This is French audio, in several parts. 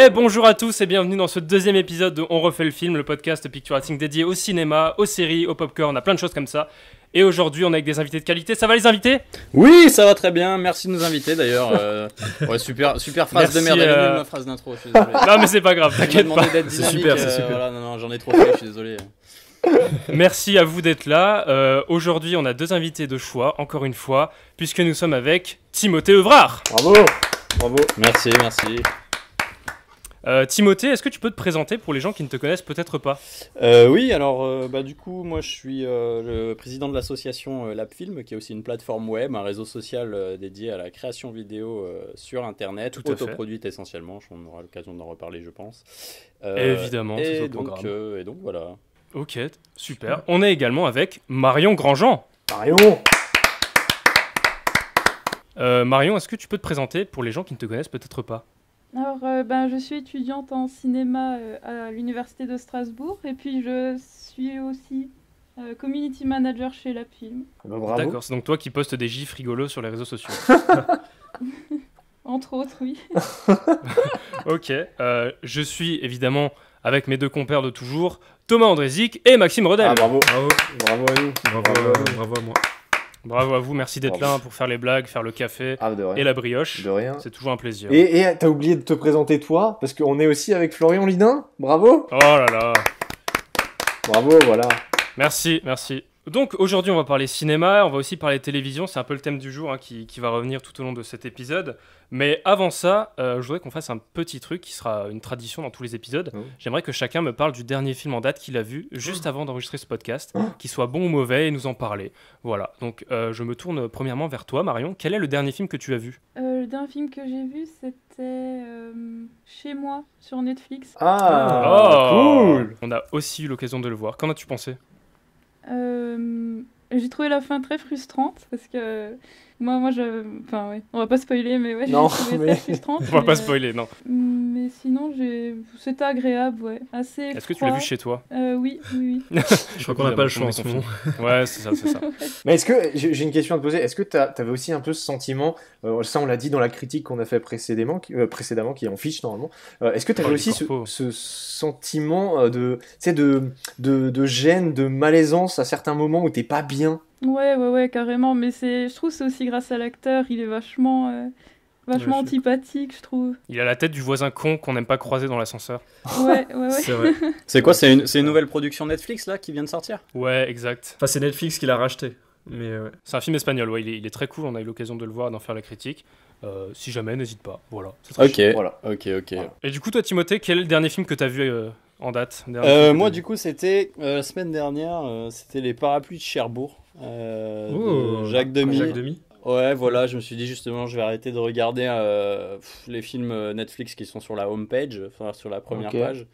Et bonjour à tous et bienvenue dans ce deuxième épisode de On refait le film, le podcast picturating dédié au cinéma, aux séries, au popcorn, à plein de choses comme ça. Et aujourd'hui, on est avec des invités de qualité. Ça va les invités ? Oui, ça va très bien. Merci de nous inviter d'ailleurs. Ouais, super phrase Merci, de merde. Elle est nulle, ma phrase d'intro. Je suis désolé. Non mais c'est pas grave, t'inquiète pas. C'est super, c'est super. Voilà, non, j'en ai trop fait. Je suis désolé. Merci à vous d'être là. Aujourd'hui, on a deux invités de choix, encore une fois, puisque nous sommes avec Timothée Evrard. Bravo. Merci. Timothée, est-ce que tu peux te présenter pour les gens qui ne te connaissent peut-être pas ? Oui, alors du coup, moi je suis le président de l'association Labfilm, qui est aussi une plateforme web, un réseau social dédié à la création vidéo sur Internet, autoproduite essentiellement. On aura l'occasion d'en reparler, je pense. Évidemment, c'est au donc, programme. et donc voilà. Ok, super. On est également avec Marion Grandjean. Marion, est-ce que tu peux te présenter pour les gens qui ne te connaissent peut-être pas ? Alors, je suis étudiante en cinéma à l'université de Strasbourg et puis je suis aussi community manager chez Labfilm. Bravo. D'accord, c'est donc toi qui postes des gifs rigolos sur les réseaux sociaux. Entre autres, oui. Ok, je suis évidemment avec mes deux compères de toujours, Thomas Andrézic et Maxime Redel. Ah, bravo à nous. Bravo à moi. Bravo à vous, merci d'être Bravo. là pour faire les blagues, faire le café Ah, de rien. et la brioche. De rien. C'est toujours un plaisir. Et t'as oublié de te présenter toi, parce qu'on est aussi avec Florian Lidin. Bravo. Oh là là. Bravo, voilà. Merci. Donc aujourd'hui on va parler cinéma, on va aussi parler télévision, c'est un peu le thème du jour hein, qui va revenir tout au long de cet épisode. Mais avant ça, je voudrais qu'on fasse un petit truc qui sera une tradition dans tous les épisodes. J'aimerais que chacun me parle du dernier film en date qu'il a vu juste avant d'enregistrer ce podcast, qu'il soit bon ou mauvais et nous en parler. Voilà, donc je me tourne premièrement vers toi Marion. Quel est le dernier film que tu as vu ? Le dernier film que j'ai vu, c'était Chez moi, sur Netflix. Cool. On a aussi eu l'occasion de le voir. Qu'en as-tu pensé ? J'ai trouvé la fin très frustrante parce que moi enfin ouais, on va pas spoiler mais ouais, j'ai Non, trouvé mais- très frustrante. On va pas spoiler, non. Mais sinon c'était agréable, ouais, assez. Est-ce que tu l'as vu chez toi ? Oui. Je crois qu'on n'a pas le choix en ce moment. Ouais, c'est ça. Mais est-ce que, j'ai une question à te poser, est-ce que t'avais aussi un peu ce sentiment, ça on l'a dit dans la critique qu'on a fait précédemment, qui est en fiche normalement, est-ce que t'avais aussi ce sentiment de gêne, de malaisance à certains moments où t'es pas bien ? Ouais, carrément, mais je trouve que c'est aussi grâce à l'acteur, il est vachement antipathique, je trouve. Il a la tête du voisin con qu'on n'aime pas croiser dans l'ascenseur. Ouais. C'est vrai. C'est quoi ? C'est une nouvelle production Netflix là qui vient de sortir ? Ouais, exact. Enfin, c'est Netflix qui l'a racheté. Mais ouais. C'est un film espagnol, ouais, il est très cool, on a eu l'occasion de le voir, d'en faire la critique. Si jamais, n'hésite pas, voilà. C'est très Ok, chiant. Voilà. ok. Et du coup, toi Timothée, quel est le dernier film que t'as vu en date ? Moi, du coup, c'était la semaine dernière, c'était Les Parapluies de Cherbourg de Jacques Demy. Jacques Demy. Ouais, voilà, je me suis dit justement, je vais arrêter de regarder les films Netflix qui sont sur la homepage, enfin sur la première page.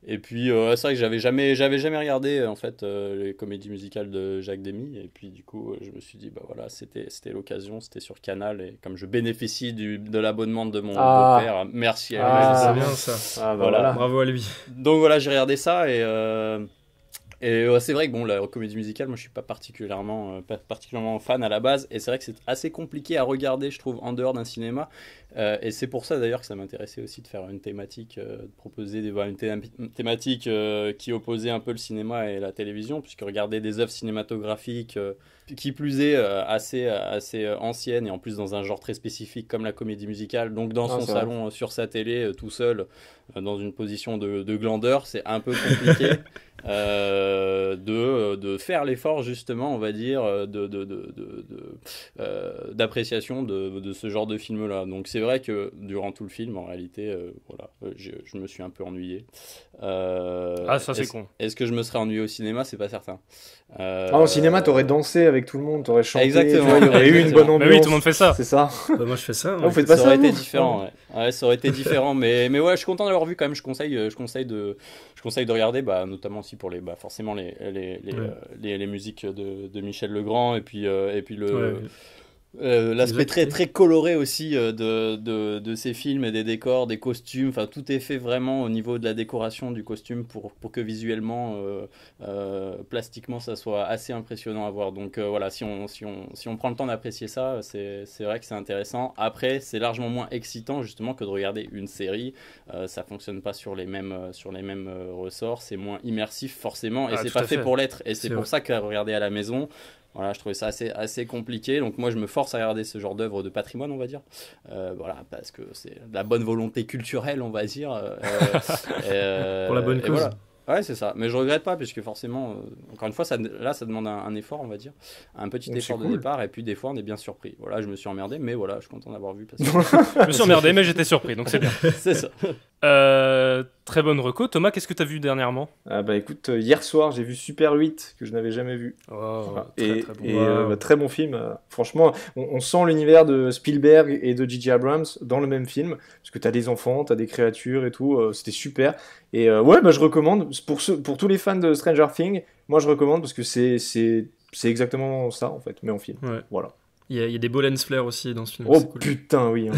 Et puis, c'est vrai que j'avais jamais regardé en fait les comédies musicales de Jacques Demy. Et puis, du coup, je me suis dit, bah voilà, c'était l'occasion, c'était sur Canal. Et comme je bénéficie de l'abonnement de mon beau-père, merci à lui. C'est bien ça. Voilà. Bravo à lui. Donc voilà, j'ai regardé ça et c'est vrai que bon, la comédie musicale, moi je suis pas particulièrement fan à la base, et c'est vrai que c'est assez compliqué à regarder, je trouve, en dehors d'un cinéma, et c'est pour ça d'ailleurs que ça m'intéressait aussi de faire une thématique, de proposer une thématique qui opposait un peu le cinéma et la télévision, puisque regarder des œuvres cinématographiques qui plus est assez anciennes, et en plus dans un genre très spécifique comme la comédie musicale, donc dans son salon sur sa télé tout seul dans une position de glandeur, c'est un peu compliqué. De faire l'effort justement, on va dire, d'appréciation de ce genre de film là. Donc c'est vrai que durant tout le film en réalité je me suis un peu ennuyé. Ça c'est con. Est-ce que je me serais ennuyé au cinéma? C'est pas certain. Au cinéma t'aurais dansé avec tout le monde, t'aurais chanté. Exactement. Il y aurait eu une bonne ambiance. Mais oui, tout le monde fait ça. C'est ça. Bah, moi je fais ça. Vous faites pas Ça ça, aurait été vous différent, ouais, ça aurait été différent, mais ouais, je suis content d'avoir vu quand même. Je conseille de regarder, notamment aussi pour forcément les musiques de Michel Legrand, et puis L'aspect très, très coloré aussi de ces films et des décors, des costumes, enfin tout est fait vraiment au niveau de la décoration du costume pour que visuellement, plastiquement, ça soit assez impressionnant à voir. Donc voilà, si on prend le temps d'apprécier ça, c'est vrai que c'est intéressant. Après, c'est largement moins excitant justement que de regarder une série. Ça fonctionne pas sur les mêmes ressorts, c'est moins immersif forcément et c'est pas fait pour l'être. Et c'est pour ça qu'à regarder à la maison, voilà, je trouvais ça assez compliqué, donc moi je me force à regarder ce genre d'œuvre de patrimoine, on va dire, voilà, parce que c'est de la bonne volonté culturelle, on va dire, pour la bonne cause. Voilà. Ouais, c'est ça, mais je regrette pas, puisque forcément, encore une fois, ça demande un effort, on va dire, un petit effort de départ, et puis des fois on est bien surpris. Voilà, je me suis emmerdé, mais voilà, je suis content d'avoir vu. Parce que... je me suis emmerdé, mais j'étais surpris, donc c'est bien. C'est ça. Très bonne reco. Thomas, qu'est-ce que tu as vu dernièrement? Bah écoute, hier soir j'ai vu Super 8 que je n'avais jamais vu. Voilà. Très bon film. Franchement, on sent l'univers de Spielberg et de J.J. Abrams dans le même film, parce que t'as des enfants, t'as des créatures et tout. C'était super. Et je recommande pour tous les fans de Stranger Things. Moi je recommande parce que c'est exactement ça en fait, mais en film. Ouais. Voilà. Il y a des beaux lens flares aussi dans ce film. Oh cool. putain, oui.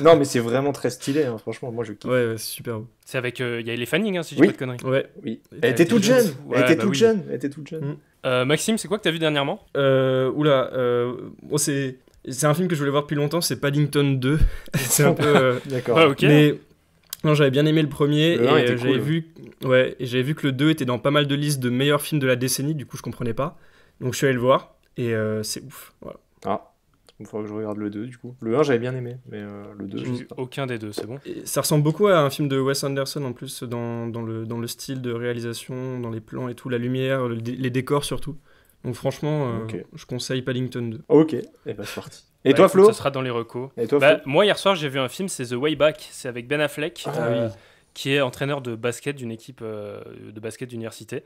Non, mais c'est vraiment très stylé, hein, franchement, moi je kiffe. Ouais, c'est super beau. C'est avec. Il y a les Fanning, si je dis pas de conneries. Ouais. Oui. Elle était toute jeune. Elle était toute jeune. Maxime, c'est quoi que t'as vu dernièrement? C'est un film que je voulais voir depuis longtemps, c'est Paddington 2. C'est un peu. D'accord. Ok. Mais. Non, j'avais bien aimé le premier et j'avais vu que le 2 était dans pas mal de listes de meilleurs films de la décennie, du coup je comprenais pas. Donc je suis allé le voir et c'est ouf. Voilà. Ah, il faudra que je regarde le 2 du coup. Le 1 j'avais bien aimé, mais le 2 j'ai vu aucun des deux, c'est bon. Et ça ressemble beaucoup à un film de Wes Anderson en plus, dans le style de réalisation, dans les plans et tout, la lumière, les décors surtout. Donc franchement, je conseille Paddington 2. Ok, et c'est parti. Et toi Flo? Ça sera dans les recos. Et toi, Flo? Moi hier soir j'ai vu un film, c'est The Way Back, c'est avec Ben Affleck, qui est entraîneur de basket d'une équipe de basket d'université.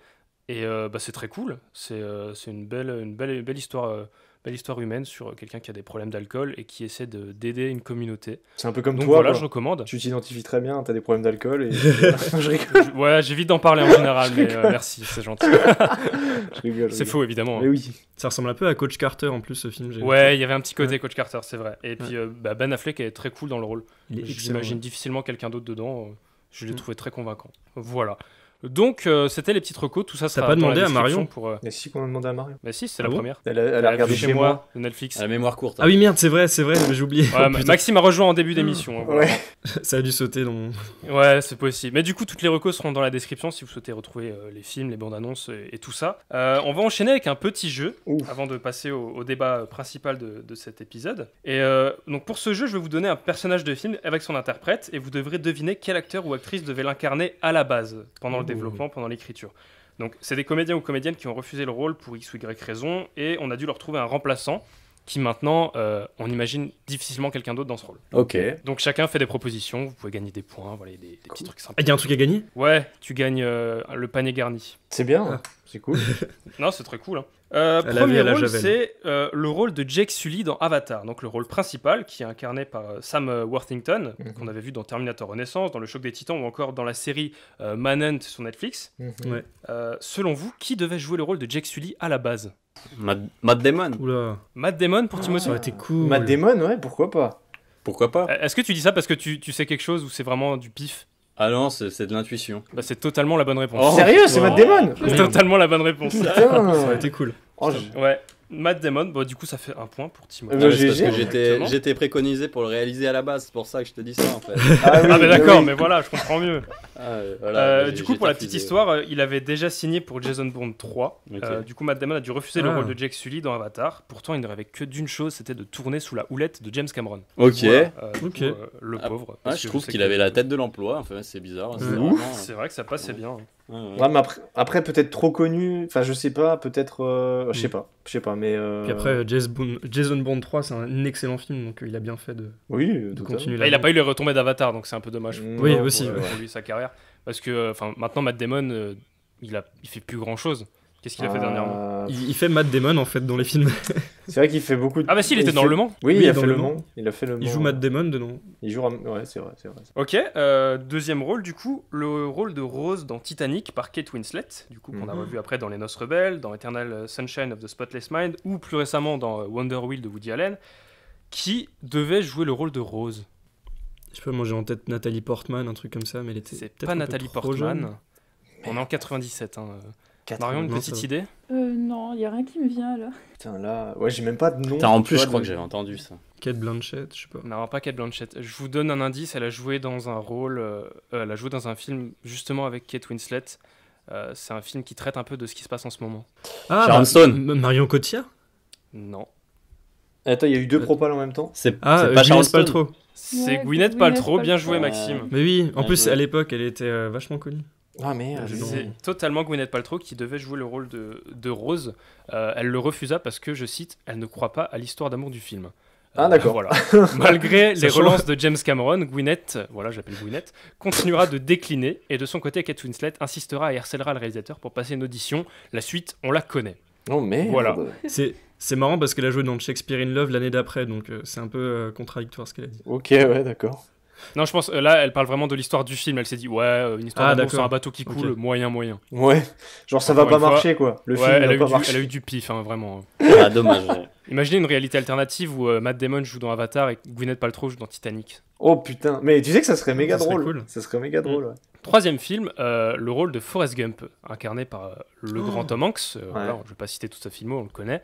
Et c'est très cool, c'est une belle histoire. Belle histoire humaine sur quelqu'un qui a des problèmes d'alcool et qui essaie d'aider une communauté. C'est un peu comme donc toi. Voilà, je recommande. Tu t'identifies très bien, t'as des problèmes d'alcool et... je rigole. Ouais, j'évite d'en parler en général, mais merci, c'est gentil. Je rigole. C'est faux, évidemment. Mais oui. Ça ressemble un peu à Coach Carter en plus, ce film. Ouais, il y avait un petit côté Coach Carter, c'est vrai. Et puis Ben Affleck est très cool dans le rôle. J'imagine difficilement quelqu'un d'autre dedans. Je l'ai trouvé très convaincant. Voilà. Donc, c'était les petites recos, tout ça. T'as pas demandé à Marion Mais si, qu'on a demandé à Marion. Mais si, c'est la première. Elle a regardé chez moi. De Netflix. À la mémoire courte. Ah oui, merde, c'est vrai, mais j'ai oublié. Ouais, Maxime a rejoint en début d'émission. Ouais. Ça a dû sauter dans mon... Ouais, c'est possible. Mais du coup, toutes les recos seront dans la description si vous souhaitez retrouver les films, les bandes annonces et tout ça. On va enchaîner avec un petit jeu avant de passer au débat principal de cet épisode. Et donc, pour ce jeu, je vais vous donner un personnage de film avec son interprète et vous devrez deviner quel acteur ou actrice devait l'incarner à la base, pendant le développement, pendant l'écriture. Donc c'est des comédiens ou comédiennes qui ont refusé le rôle pour X ou Y raison et on a dû leur trouver un remplaçant qui maintenant, on imagine difficilement quelqu'un d'autre dans ce rôle. Ok. Donc chacun fait des propositions, vous pouvez gagner des points, voilà, des petits trucs sympas. Il y a un truc à gagner? Ouais, tu gagnes le panier garni. C'est bien, c'est cool. Non, c'est très cool. Premier rôle, c'est le rôle de Jake Sully dans Avatar, donc le rôle principal qui est incarné par Sam Worthington, qu'on avait vu dans Terminator Renaissance, dans Le Choc des Titans ou encore dans la série Manhunt sur Netflix. Ouais. Selon vous, qui devait jouer le rôle de Jake Sully à la base? Matt Damon. Oula. Matt Damon pour Timothée. Ça aurait été cool. Matt Damon, ouais, pourquoi pas? Pourquoi pas? Est-ce que tu dis ça parce que tu sais quelque chose ou c'est vraiment du pif? Ah non, c'est de l'intuition. Bah, c'est totalement la bonne réponse. Oh, sérieux, c'est Matt Damon? C'est totalement la bonne réponse. Putain. Ça aurait été cool. Ouais. Matt Damon, bah, du coup ça fait un point pour Timothée. Parce que j'étais préconisé pour le réaliser à la base, c'est pour ça que je te dis ça en fait. Mais d'accord, mais voilà, je comprends mieux. Du coup, pour la petite histoire, il avait déjà signé pour Jason Bourne 3. Du coup, Matt Damon a dû refuser le rôle de Jake Sully dans Avatar. Pourtant, il ne rêvait que d'une chose, c'était de tourner sous la houlette de James Cameron. Ok. Voilà, le pauvre. Je trouve qu'il avait la tête de l'emploi, enfin, c'est bizarre. C'est vrai que ça passait bien. Ouais, mais après peut-être trop connu, enfin je sais pas, peut-être je sais pas mais Puis après Jason Bourne 3 c'est un excellent film donc il a bien fait de continuer là. Il a pas eu les retombées d'Avatar donc c'est un peu dommage oui aussi pour lui sa carrière parce que maintenant Matt Damon il fait plus grand chose. Qu'est-ce qu'il a fait dernièrement? Il fait Matt Damon en fait dans les films. C'est vrai qu'il fait beaucoup de... Ah bah si, il était dans Le Mans. Oui, Oui, il a dans fait Le Le Mans. Mans. Il a fait Le Mans. Il joue Matt Damon dedans. Il joue... Ouais, c'est vrai. Ok, deuxième rôle du coup, le rôle de Rose dans Titanic par Kate Winslet, du coup qu'on a revu après dans Les Noces Rebelles, dans Eternal Sunshine of the Spotless Mind, ou plus récemment dans Wonder Wheel de Woody Allen, qui devait jouer le rôle de Rose. Je sais pas, moi j'ai en tête Nathalie Portman, un truc comme ça, mais elle était C'est peut-être pas un peu Nathalie trop Portman. jeune. On est en 97. Hein. 4 Marion, une non, petite ça va. idée? Non, y a rien qui me vient là. Putain, là... Ouais, j'ai même pas de nom. Putain, en plus, Tu je vois, crois de- que j'avais entendu ça. Kate Blanchett, je sais pas. Non, pas Kate Blanchett. Je vous donne un indice, elle a joué dans un rôle... elle a joué dans un film justement avec Kate Winslet. C'est un film qui traite un peu de ce qui se passe en ce moment. Ah, Sharon Stone. Marion Cotillard. Non. Attends, il y a eu 2 propals en même temps. C'est Ah, c'est pas Sharon Gwyneth Stone. Paltrow. C'est Ouais, Gwyneth Gwyneth Paltrow, bien Paltrow. joué Maxime. Mais oui, en Bien plus joué. à l'époque elle était vachement connue. Ah, merde. Je C'est totalement Gwyneth Paltrow qui devait jouer le rôle de Rose. Elle le refusa parce que, je cite, elle ne croit pas à l'histoire d'amour du film. Ah, d'accord. Voilà. Malgré les Ça relances de James Cameron, Gwyneth, voilà, j'appelle Gwyneth, continuera de décliner et de son côté, Kate Winslet insistera et harcèlera le réalisateur pour passer une audition. La suite, on la connaît. Oh, merde. Voilà. C'est marrant parce qu'elle a joué dans Shakespeare in Love l'année d'après, donc c'est un peu contradictoire ce qu'elle a dit. Ok, ouais, d'accord. Non, je pense, là, elle parle vraiment de l'histoire du film. Elle s'est dit, ouais, une histoire Ah, d'amour d'accord. sur un bateau qui coule, Ok. moyen. Ouais. Genre, ça va Encore pas une fois, marcher, quoi. Le Ouais, film elle va a, pas eu du, marcher. elle a eu du pif, hein, vraiment. Ah, dommage. Ouais. Imaginez une réalité alternative où Matt Damon joue dans Avatar et Gwyneth Paltrow joue dans Titanic. Oh, putain. Mais tu sais que ça serait méga Ça serait drôle. cool. Ça serait méga drôle, ouais. Troisième film, le rôle de Forrest Gump, incarné par le grand Tom Hanks. Voilà, je vais pas citer tout sa filmo, on le connaît.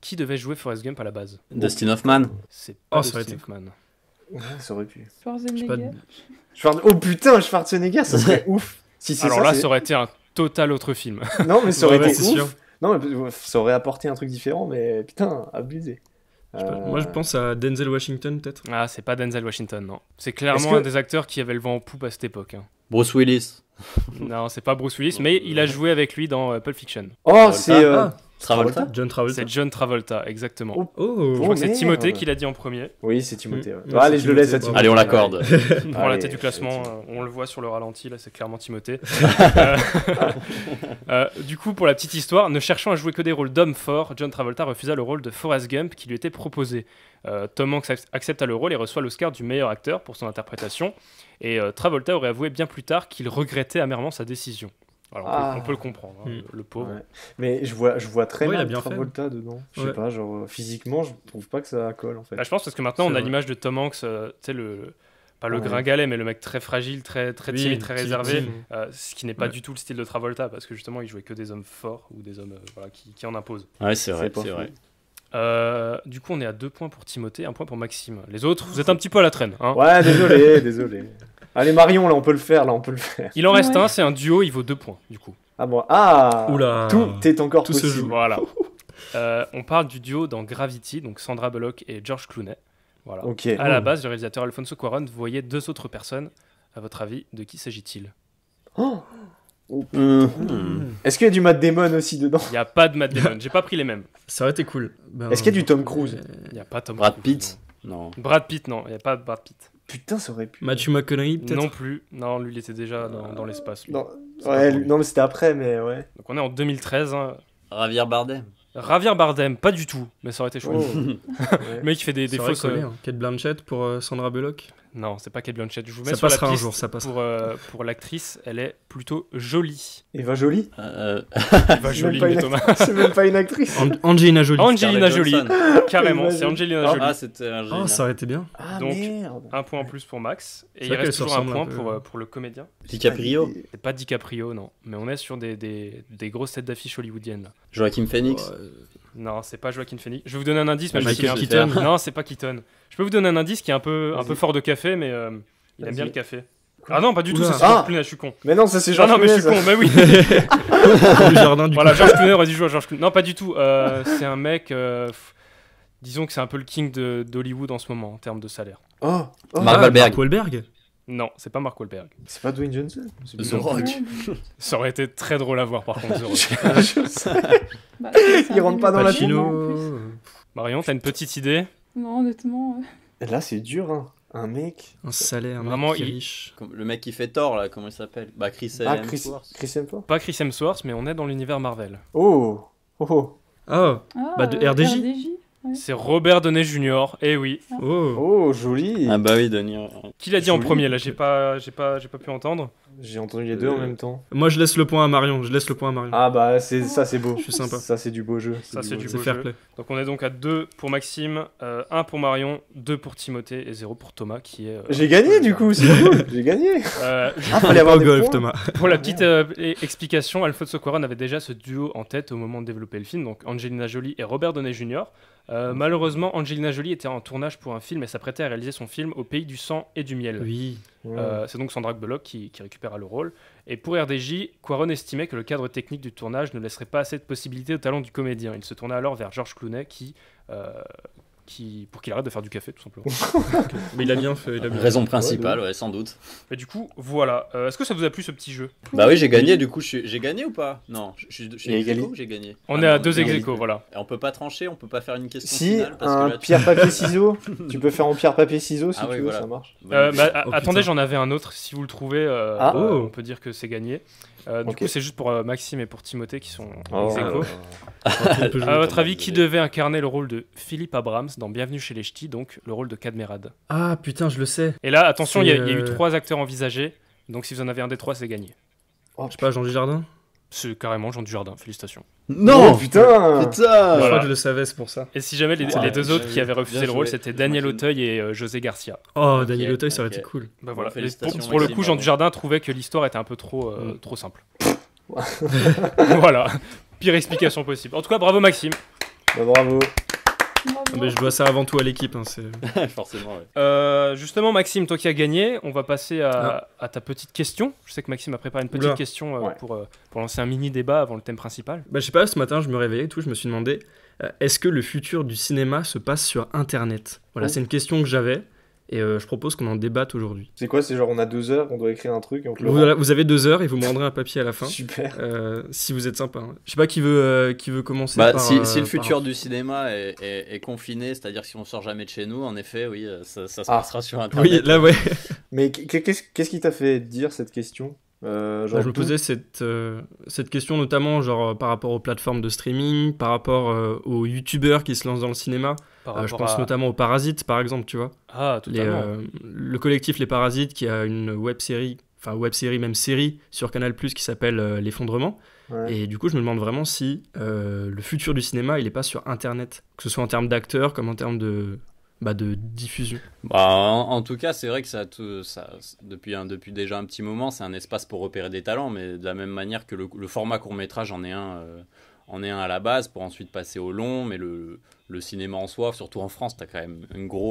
Qui devait jouer Forrest Gump à la base? Dustin Hoffman. C'est pas ça aurait Dustin été- Hoffman. Ouais, ça aurait pu. Schwarzenegger. Oh, putain, Schwarzenegger, ça serait ouf. Si c'est Alors ça, là, c'est- ça aurait été un total autre film. Non, mais ça aurait Ouais, été c'est ouf. sûr. Non, mais ça aurait apporté un truc différent, mais putain, abusé. Je sais pas, moi je pense à Denzel Washington peut-être. Ah, c'est pas Denzel Washington, non. C'est clairement Est-ce que- un des acteurs qui avait le vent en poupe à cette époque. Hein. Bruce Willis. Non, c'est pas Bruce Willis, mais il a joué avec lui dans Pulp Fiction. Oh, c'est. Travolta. John Travolta. C'est John Travolta, exactement. Oh. Oh, Je crois que c'est merde. Timothée qui l'a dit en premier. Oui, c'est Timothée. Ouais. Mm. Allez, C'est je le laisse à Timothée, Timothée. Allez, on l'accorde. Pour la Allez, tête du classement, Timothée. on le voit sur le ralenti, là, c'est clairement Timothée. Du coup, pour la petite histoire, ne cherchant à jouer que des rôles d'hommes forts, John Travolta refusa le rôle de Forrest Gump qui lui était proposé. Tom Hanks accepta le rôle et reçoit l'Oscar du meilleur acteur pour son interprétation. Et Travolta aurait avoué bien plus tard qu'il regrettait amèrement sa décision. Alors, on peut le comprendre, hein, le pauvre. Ouais. Mais je vois très Ouais, il a mal bien fait. Travolta dedans. Je sais Ouais. pas, genre physiquement, je trouve pas que ça colle en fait. Bah, je pense parce que maintenant, on C'est a vrai. l'image de Tom Hanks, tu sais, pas le Ouais. gringalet, mais le mec très fragile, très Oui, timide, très timide. réservé. Ce qui n'est pas Ouais. du tout le style de Travolta, parce que justement, il jouait que des hommes forts ou des hommes voilà, qui en imposent. Ouais, c'est vrai, pas c'est fou. vrai. Du coup, on est à 2 points pour Timothée, 1 point pour Maxime. Les autres, vous êtes un petit peu à la traîne. Hein. Ouais, désolé. Allez, Marion, là, on peut le faire. Il en reste Ouais. un, c'est un duo, il vaut 2 poins, du coup. Ah bon, ah Oula. Tout est encore Tout se possible. joue. Voilà. On parle du duo dans Gravity, donc Sandra Bullock et George Clooney. Voilà. Ok. À la base, le réalisateur Alfonso Cuarón voyait 2 autres personnes. À votre avis, de qui s'agit-il? Oh, Mhm. est-ce qu'il y a du Matt Damon aussi dedans? Il n'y a pas de Matt Damon, j'ai pas pris les mêmes. Ça aurait été cool. Ben, Est-ce qu'il y a du Tom Cruise? Il n'y a pas Tom Brad Cruise, Pitt. Non. non. Brad Pitt, non, il n'y a pas de Brad Pitt. Putain, ça aurait pu. Matthew McConaughey peut-être. Non plus, non, lui il était déjà dans l'espace. lui. Non, C'est pas ouais, pour lui. non, mais c'était après, mais ouais. Donc on est en 2013. Hein. Javier Bardem. Javier Bardem, pas du tout, mais ça aurait été chouette. Oh. Le mec il fait des Ça aurait fausses. collé, hein. Kate Blanchett pour Sandra Bullock. Non, c'est pas Kate Blanchett. Je vous mets Ça sur la passera un piste jour, ça passera. pour l'actrice, elle est plutôt jolie. Eva Jolie? Eva Jolie, pas mais une Thomas. C'est même pas une actrice. Angelina Jolie. Angelina Scarlett Jolie, Johansson. carrément, Eva c'est Jolie. Angelina Jolie. Ah, c'était un Ah, ça aurait été bien. Ah, Donc, merde. 1 point en plus pour Max. Et C'est il vrai reste qu'elle se toujours un ressemble point un peu. pour le comédien. DiCaprio. C'est pas DiCaprio, non. Mais on est sur des grosses têtes d'affiche hollywoodiennes. Là. Joaquin Phoenix. Non, c'est pas Joaquin Phoenix. Je vais vous donner un indice, Ah, même Michael s'il est Keaton. Non, c'est pas Keaton. Je peux vous donner un indice qui est un peu Vas-y. fort de café, mais il aime Vas-y. bien le café. Ah non, pas du tout, Oula. c'est George Ah. Clooney, je suis con. Mais non, ça c'est Ah Georges non, mais je suis Clooney, con, ça. mais oui. Le jardin du Voilà, George Clooney aurait dû jouer à George Clooney. Non, pas du tout. C'est un mec. Disons que c'est un peu le king d'Hollywood en ce moment en termes de salaire. Oh, oh. Mark Wahlberg. Mark Wahlberg. Non, c'est pas Mark Wahlberg. C'est pas Dwayne Johnson. C'est The bizarre. Rock. Ça aurait été très drôle à voir par contre. The Rock. Je sais. Bah, c'est Il un rentre des pas dans la meilleurs Pacino. en plus. Marion, t'as une petite idée? Non, honnêtement. Là, c'est dur, hein. Un mec. Un salaire, Vraiment, mec qui est riche. Le mec qui fait Thor, là, comment il s'appelle? Bah, Chris Hemsworth. Chris Hemsworth. Pas Chris Hemsworth, mais on est dans l'univers Marvel. Oh. Ah, bah de RDJ. Ouais. C'est Robert Downey Jr. Eh oui. Oh, joli. Ah bah oui, Denis. Qui l'a dit en Joli. premier là? J'ai pas pu entendre. J'ai entendu les deux en même temps. Moi, je laisse le point à Marion. Ah bah ça c'est beau. Je suis sympa. Ça c'est du beau jeu. Ça, c'est du C'est beau fair jeu. play. Donc on est donc à 2 pour Maxime, 1 pour Marion, 2 pour Timothée et 0 pour Thomas qui est... J'ai gagné du coup, c'est cool. J'ai gagné. Fallait avoir Au des golf, points. Thomas. Pour la petite explication, Alfonso Cuarón avait déjà ce duo en tête au moment de développer le film, donc Angelina Jolie et Robert Downey Jr. Malheureusement, Angelina Jolie était en tournage pour un film et s'apprêtait à réaliser son film Au pays du sang et du miel. Oui. C'est donc Sandra Bullock qui récupéra le rôle. Et pour RDJ, Cuarón estimait que le cadre technique du tournage ne laisserait pas assez de possibilités au talent du comédien. Il se tourna alors vers George Clooney pour qu'il arrête de faire du café, tout simplement. Mais il a bien fait. Raison principale, ouais, sans doute. Et du coup, voilà. Est-ce que ça vous a plu ce petit jeu? Bah oui, j'ai gagné, du coup, j'ai gagné ou pas? Non, je suis ex-aequo ou j'ai gagné? On Ah est à non, 2 égalité. ex-aequo, voilà. Et on peut pas trancher, on peut pas faire une question Si, finale parce un que là, pierre-papier-ciseaux, tu peux faire en pierre-papier-ciseaux si Ah tu oui, veux, voilà. ça marche. Attendez, putain. j'en avais un autre. Si vous le trouvez, Oh. on peut dire que c'est gagné. Du Ok. coup, c'est juste pour Maxime et pour Timothée qui sont Oh. ex-aequo. À votre avis, qui devait incarner le rôle de Philippe Abrams dans Bienvenue chez les Ch'tis, donc le rôle de Cadmerade? Ah putain, je le sais. Et là, attention, il y, a eu C'est, 3 acteurs envisagés. Donc si vous en avez un des 3, c'est gagné. Je sais pas, Jean Dujardin. C'est carrément Jean Dujardin, félicitations. Non, putain. Je crois Voilà. que je le savais, c'est pour ça. Et si jamais les Ouais, deux autres bien qui avaient joué, refusé bien le rôle, joué. c'était Daniel Maxime. Auteuil et José Garcia. Oh, Ok, Daniel Auteuil, ça aurait ok. été cool. Bah voilà. Et félicitations, pour le Maxime, coup, Jean bravo. Dujardin trouvait que l'histoire était un peu trop simple. Voilà. Pire explication possible. En tout cas, bravo Maxime. Bah, bravo. Ah, mais je dois ça avant tout à l'équipe. Hein, Forcément, ouais. Justement, Maxime, toi qui as gagné, on va passer à ta petite question. Je sais que Maxime a préparé une petite Oula. question Ouais. pour lancer un mini débat avant le thème principal. Bah, je sais pas, ce matin, je me réveillais et tout, je me suis demandé est-ce que le futur du cinéma se passe sur Internet? Voilà, Oh. c'est une question que j'avais et je propose qu'on en débatte aujourd'hui. C'est quoi? C'est genre on a 2 heures, on doit écrire un truc et on te le Vous, rend. vous avez 2 heures et vous me rendrez un papier à la fin. Super. Si vous êtes sympa. Hein. Je sais pas qui veut commencer Bah, par, si le par- futur du cinéma est confiné, c'est-à-dire que si on sort jamais de chez nous, en effet, oui, ça se Ah. passera sur Internet. Oui, là, ouais. Mais qu'est-ce qui t'a fait dire cette question? Genre Bah, je me tout- posais cette question notamment genre par rapport aux plateformes de streaming, par rapport aux youtubeurs qui se lancent dans le cinéma. Par Je rapport pense notamment aux Parasites par exemple, tu vois. Ah, totalement. Le collectif Les Parasites qui a une web-série même série sur Canal+, qui s'appelle L'Effondrement. Ouais. Et du coup, je me demande vraiment si le futur du cinéma, il est pas sur Internet, que ce soit en termes d'acteurs comme en termes de diffusion. Bah, en tout cas, c'est vrai que depuis déjà un petit moment, c'est un espace pour repérer des talents, mais de la même manière que le format court-métrage en est un à la base pour ensuite passer au long, mais le cinéma en soi, surtout en France, tu as quand même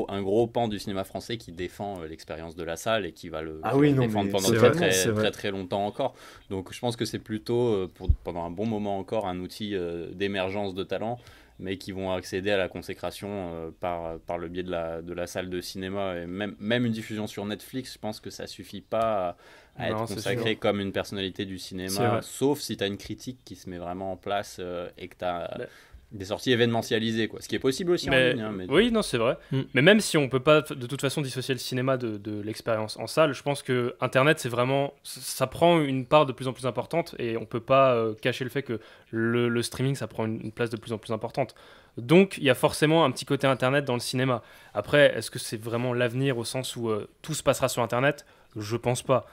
un gros pan du cinéma français qui défend l'expérience de la salle et qui va le défendre pendant c'est très, vrai, très, c'est vrai. très très longtemps encore. Donc je pense que c'est plutôt pendant un bon moment encore un outil d'émergence de talent, mais qui vont accéder à la consécration par le biais de la salle de cinéma. Et même une diffusion sur Netflix, je pense que ça suffit pas à Non, être c'est consacré sûr. comme une personnalité du C'est cinéma, vrai. sauf si tu as une critique qui se met vraiment en place et que tu as Mais- des sorties événementialisées, quoi. Ce qui est possible aussi en ligne. Hein, mais... Oui, non, c'est vrai. Mm. Mais même si on peut pas de toute façon dissocier le cinéma de l'expérience en salle, je pense que Internet, c'est vraiment, ça prend une part de plus en plus importante et on peut pas cacher le fait que le streaming, ça prend une place de plus en plus importante. Donc, il y a forcément un petit côté Internet dans le cinéma. Après, est-ce que c'est vraiment l'avenir au sens où tout se passera sur Internet? Je pense pas.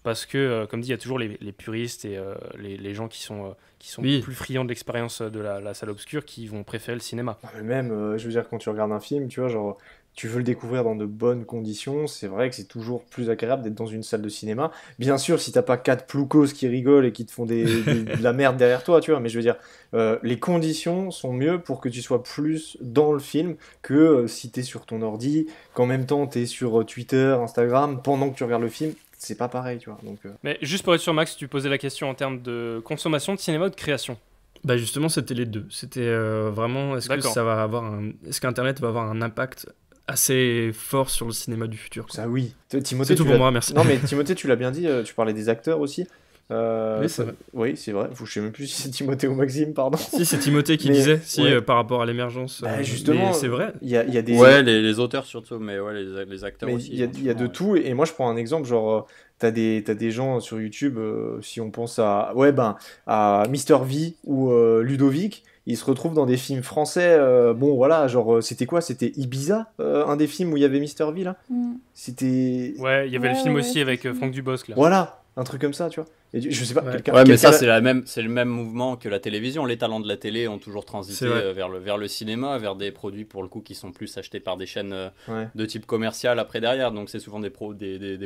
Parce que, comme dit, il y a toujours les puristes et les gens qui sont Oui. plus friands de l'expérience de la salle obscure qui vont préférer le cinéma. Non, mais même, je veux dire, quand tu regardes un film, tu vois, genre, tu veux le découvrir dans de bonnes conditions, c'est vrai que c'est toujours plus agréable d'être dans une salle de cinéma. Bien sûr, si t'as pas 4 ploucos qui rigolent et qui te font de la merde derrière toi, tu vois, mais je veux dire, les conditions sont mieux pour que tu sois plus dans le film que si t'es sur ton ordi, qu'en même temps t'es sur Twitter, Instagram, pendant que tu regardes le film. C'est pas pareil, tu vois. Donc, Mais juste pour être sûr, Max, tu posais la question en termes de consommation de cinéma ou de création? Bah justement, c'était les deux. C'était vraiment, est-ce que D'accord. est-ce qu'Internet va avoir un impact assez fort sur le cinéma du futur, quoi. ça oui. Timothée, C'est tout tu pour l'as- moi, merci. Non, mais Timothée, tu l'as bien dit, tu parlais des acteurs aussi. Oui, c'est vrai. Oui, c'est vrai. Je sais même plus si c'est Timothée ou Maxime, pardon. Si, c'est Timothée qui disait, par rapport à l'émergence. Justement, c'est vrai. Il y a des... Ouais, les auteurs surtout, mais ouais, les acteurs aussi. Il y a de tout, et moi je prends un exemple, genre, t'as des gens sur YouTube, si on pense à Mister V ou Ludovic, ils se retrouvent dans des films français, bon voilà, genre, c'était quoi? C'était Ibiza, un des films où il y avait Mister V, là? C'était... Ouais, il y avait le film aussi avec Franck Dubosc, là. Voilà, un truc comme ça, tu vois. Et je sais pas, mais ça, c'est le même mouvement que la télévision. Les talents de la télé ont toujours transité vers le cinéma, vers des produits, pour le coup, qui sont plus achetés par des chaînes de type commercial après derrière. Donc, c'est souvent des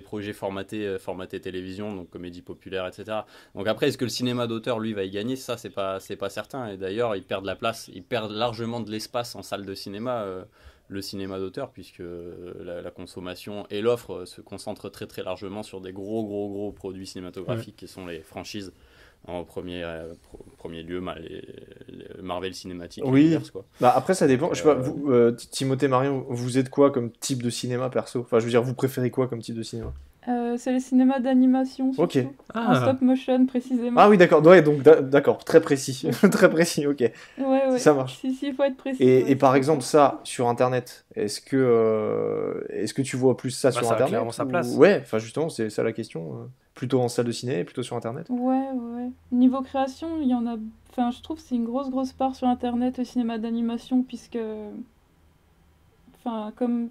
projets formatés télévision, donc comédie populaire, etc. Donc, après, est-ce que le cinéma d'auteur, lui, va y gagner? Ça, c'est pas certain. Et d'ailleurs, ils perdent la place, ils perdent largement de l'espace en salle de cinéma. Le cinéma d'auteur, puisque la consommation et l'offre se concentrent très très largement sur des gros produits cinématographiques qui sont les franchises en premier lieu, Marvel Cinematic Universe, quoi. Bah après ça dépend, je sais pas, vous, Timothée, Marion, vous êtes quoi comme type de cinéma perso? Enfin je veux dire, vous préférez quoi comme type de cinéma? C'est le cinéma d'animation, surtout. Ok. En stop motion, précisément. Ah oui, d'accord, ouais, donc d'accord, très précis. Très précis, ok. Ouais. Ça marche. Si, il faut être précis. Et par exemple, ça, sur Internet, est-ce que tu vois plus ça sur ça Internet? a clairement sa place. Ouais, enfin justement, c'est ça la question. Plutôt en salle de ciné, plutôt sur Internet? Ouais. Niveau création, il y en a... Enfin, je trouve que c'est une grosse part sur Internet, le cinéma d'animation, puisque... Enfin, comme...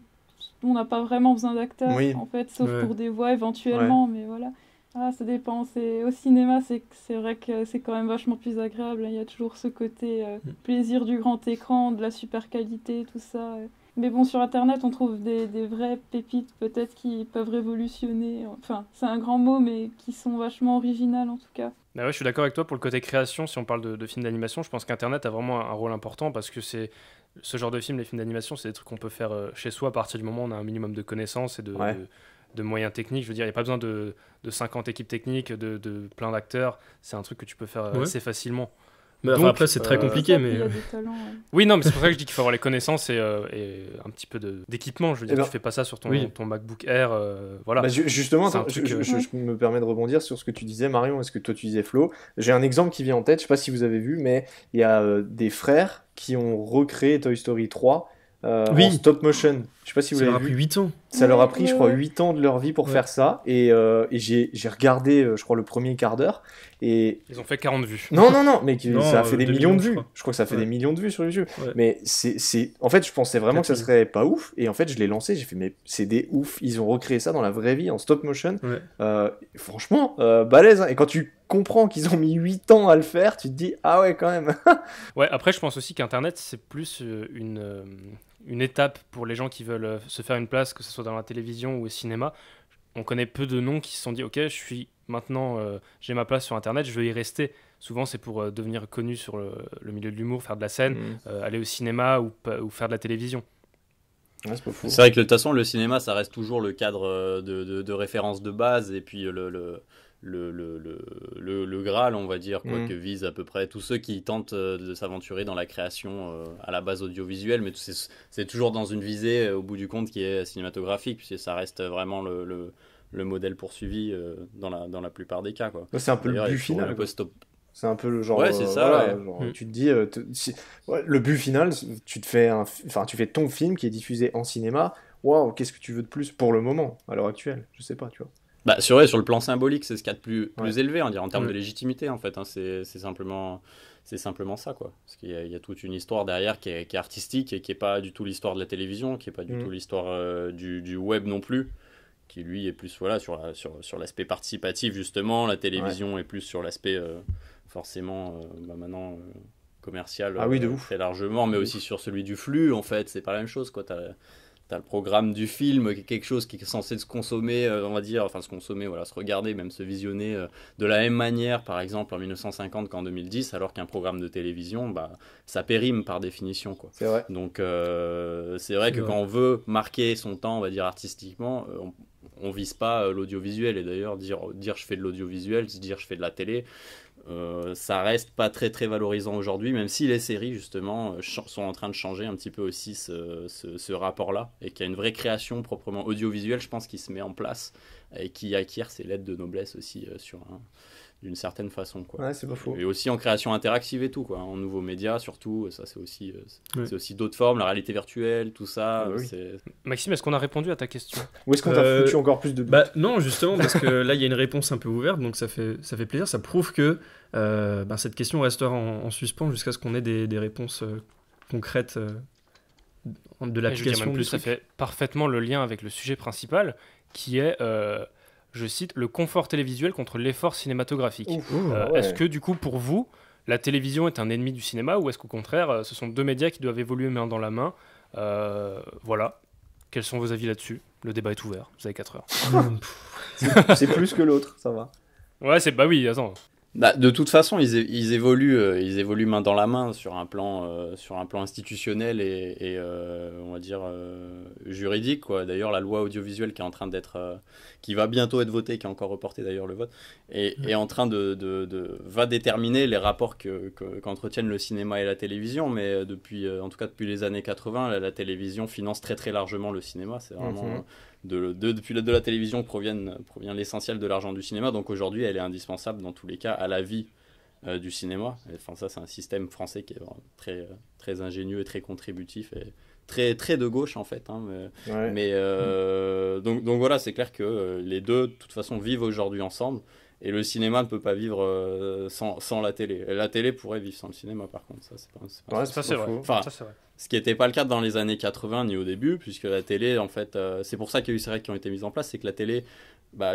On n'a pas vraiment besoin d'acteurs, en fait, sauf pour des voix éventuellement, mais voilà. Ah, ça dépend. Au cinéma, c'est vrai que c'est quand même vachement plus agréable. Il y a toujours ce côté plaisir du grand écran, de la super qualité, tout ça. Mais bon, sur Internet, on trouve des vraies pépites, peut-être, qui peuvent révolutionner. Enfin, c'est un grand mot, mais qui sont vachement originales, en tout cas. Ah ouais, je suis d'accord avec toi pour le côté création. Si on parle de films d'animation, je pense qu'Internet a vraiment un rôle important, parce que c'est ce genre de film, les films d'animation, c'est des trucs qu'on peut faire chez soi à partir du moment où on a un minimum de connaissances et de moyens techniques. Je veux dire, il n'y a pas besoin de 50 équipes techniques, de plein d'acteurs. C'est un truc que tu peux faire assez facilement. Mais donc, après, c'est très compliqué, mais... Oui, non, mais c'est pour ça que je dis qu'il faut avoir les connaissances et un petit peu d'équipement. Je veux dire, tu fais pas ça sur ton MacBook Air, voilà. Bah, justement, je me permets de rebondir sur ce que tu disais, Marion, est-ce que toi tu disais Flo? J'ai un exemple qui vient en tête, je sais pas si vous avez vu, mais il y a des frères qui ont recréé Toy Story 3 en stop motion. Je sais pas si vous l'avez vu. Ça leur a pris 8 ans. Ça leur a pris, je crois, 8 ans de leur vie pour faire ça. Et j'ai regardé, je crois, le premier quart d'heure. Et... Ils ont fait 40 vues. Non, mais ça a fait des millions de vues. Je crois que ça fait des millions de vues sur YouTube. Ouais. Mais en fait, je pensais vraiment que ça serait pas ouf. Et en fait, je l'ai lancé. J'ai fait, mais c'est des ouf. Ils ont recréé ça dans la vraie vie, en stop motion. Franchement, balèze. Hein. Et quand tu comprends qu'ils ont mis 8 ans à le faire, tu te dis, ah ouais, quand même. Ouais, après, je pense aussi qu'Internet, c'est plus une étape pour les gens qui veulent se faire une place, que ce soit dans la télévision ou au cinéma. On connaît peu de noms qui se sont dit, ok, j'ai ma place sur Internet, je veux y rester. Souvent, c'est pour devenir connu sur le milieu de l'humour, faire de la scène, aller au cinéma ou faire de la télévision. Ouais, c'est pas fou. C'est vrai que de toute façon, le cinéma, ça reste toujours le cadre de référence de base, et puis le Graal, on va dire, quoi, que visent à peu près tous ceux qui tentent de s'aventurer dans la création à la base audiovisuelle, mais c'est toujours dans une visée, au bout du compte, qui est cinématographique, puisque ça reste vraiment le modèle poursuivi dans la plupart des cas, quoi. C'est un peu le but final. C'est un peu le genre. Ouais, c'est ça. Voilà, genre, tu te dis, le but final, tu fais ton film qui est diffusé en cinéma. Waouh, qu'est-ce que tu veux de plus pour le moment, à l'heure actuelle? Je sais pas, tu vois. Bah, sur le plan symbolique, c'est ce qu'il y a de plus élevé, on dirait, en termes de légitimité, en fait. Hein, c'est simplement ça, quoi. Parce qu'il y a toute une histoire derrière qui est artistique et qui n'est pas du tout l'histoire de la télévision, qui n'est pas du tout l'histoire du web non plus, qui lui est plus sur l'aspect participatif, justement. La télévision est plus sur l'aspect forcément maintenant commercial, de ouf. très largement, mais aussi sur celui du flux, en fait. C'est pas la même chose, quoi. T'as le programme du film, quelque chose qui est censé se consommer, on va dire, enfin se consommer, voilà, se regarder, même se visionner de la même manière, par exemple, en 1950 qu'en 2010, alors qu'un programme de télévision, bah, ça périme par définition, quoi. C'est vrai. Donc, c'est vrai que quand on veut marquer son temps, on va dire, artistiquement, on vise pas l'audiovisuel. Et d'ailleurs, dire je fais de l'audiovisuel, dire je fais de la télé, ça reste pas très très valorisant aujourd'hui, même si les séries justement sont en train de changer un petit peu aussi ce rapport-là, et qu'il y a une vraie création proprement audiovisuelle, je pense, qui se met en place et qui acquiert ses lettres de noblesse aussi d'une certaine façon, quoi. Ouais, c'est pas faux. Et aussi en création interactive et tout, quoi, en nouveaux médias surtout, ça c'est aussi d'autres formes, la réalité virtuelle, tout ça. Maxime, est-ce qu'on a répondu à ta question? Ou est-ce qu'on t'a foutu encore plus de non, justement, parce que là il y a une réponse un peu ouverte, donc ça fait plaisir, ça prouve que cette question restera en suspens jusqu'à ce qu'on ait des réponses concrètes de l'application. Ça fait parfaitement le lien avec le sujet principal, qui est... je cite, le confort télévisuel contre l'effort cinématographique. Est-ce que du coup pour vous, la télévision est un ennemi du cinéma, ou est-ce qu'au contraire, ce sont deux médias qui doivent évoluer main dans la main? Voilà. Quels sont vos avis là-dessus? Le débat est ouvert, vous avez 4 heures. C'est plus que l'autre, ça va. Ouais, bah oui, attends. De toute façon, ils évoluent main dans la main sur un plan institutionnel et on va dire juridique, quoi. D'ailleurs, la loi audiovisuelle qui est en train qui va bientôt être votée, qui est encore reportée d'ailleurs le vote, est en train va déterminer les rapports qu'entretiennent le cinéma et la télévision. Mais en tout cas depuis les années 80, la télévision finance très très largement le cinéma. C'est vraiment depuis de la télévision provient l'essentiel de l'argent du cinéma, donc aujourd'hui elle est indispensable dans tous les cas à la vie du cinéma. Enfin, ça c'est un système français qui est très, très ingénieux et très contributif et très, très de gauche en fait, hein, donc voilà, c'est clair que les deux de toute façon vivent aujourd'hui ensemble, et le cinéma ne peut pas vivre sans la télé. Et la télé pourrait vivre sans le cinéma, par contre, ça c'est vrai. Enfin, ça, c'est vrai. Ce qui n'était pas le cas dans les années 80 ni au début, puisque la télé, en fait, c'est pour ça qu'il y a eu ces règles qui ont été mises en place, c'est que la télé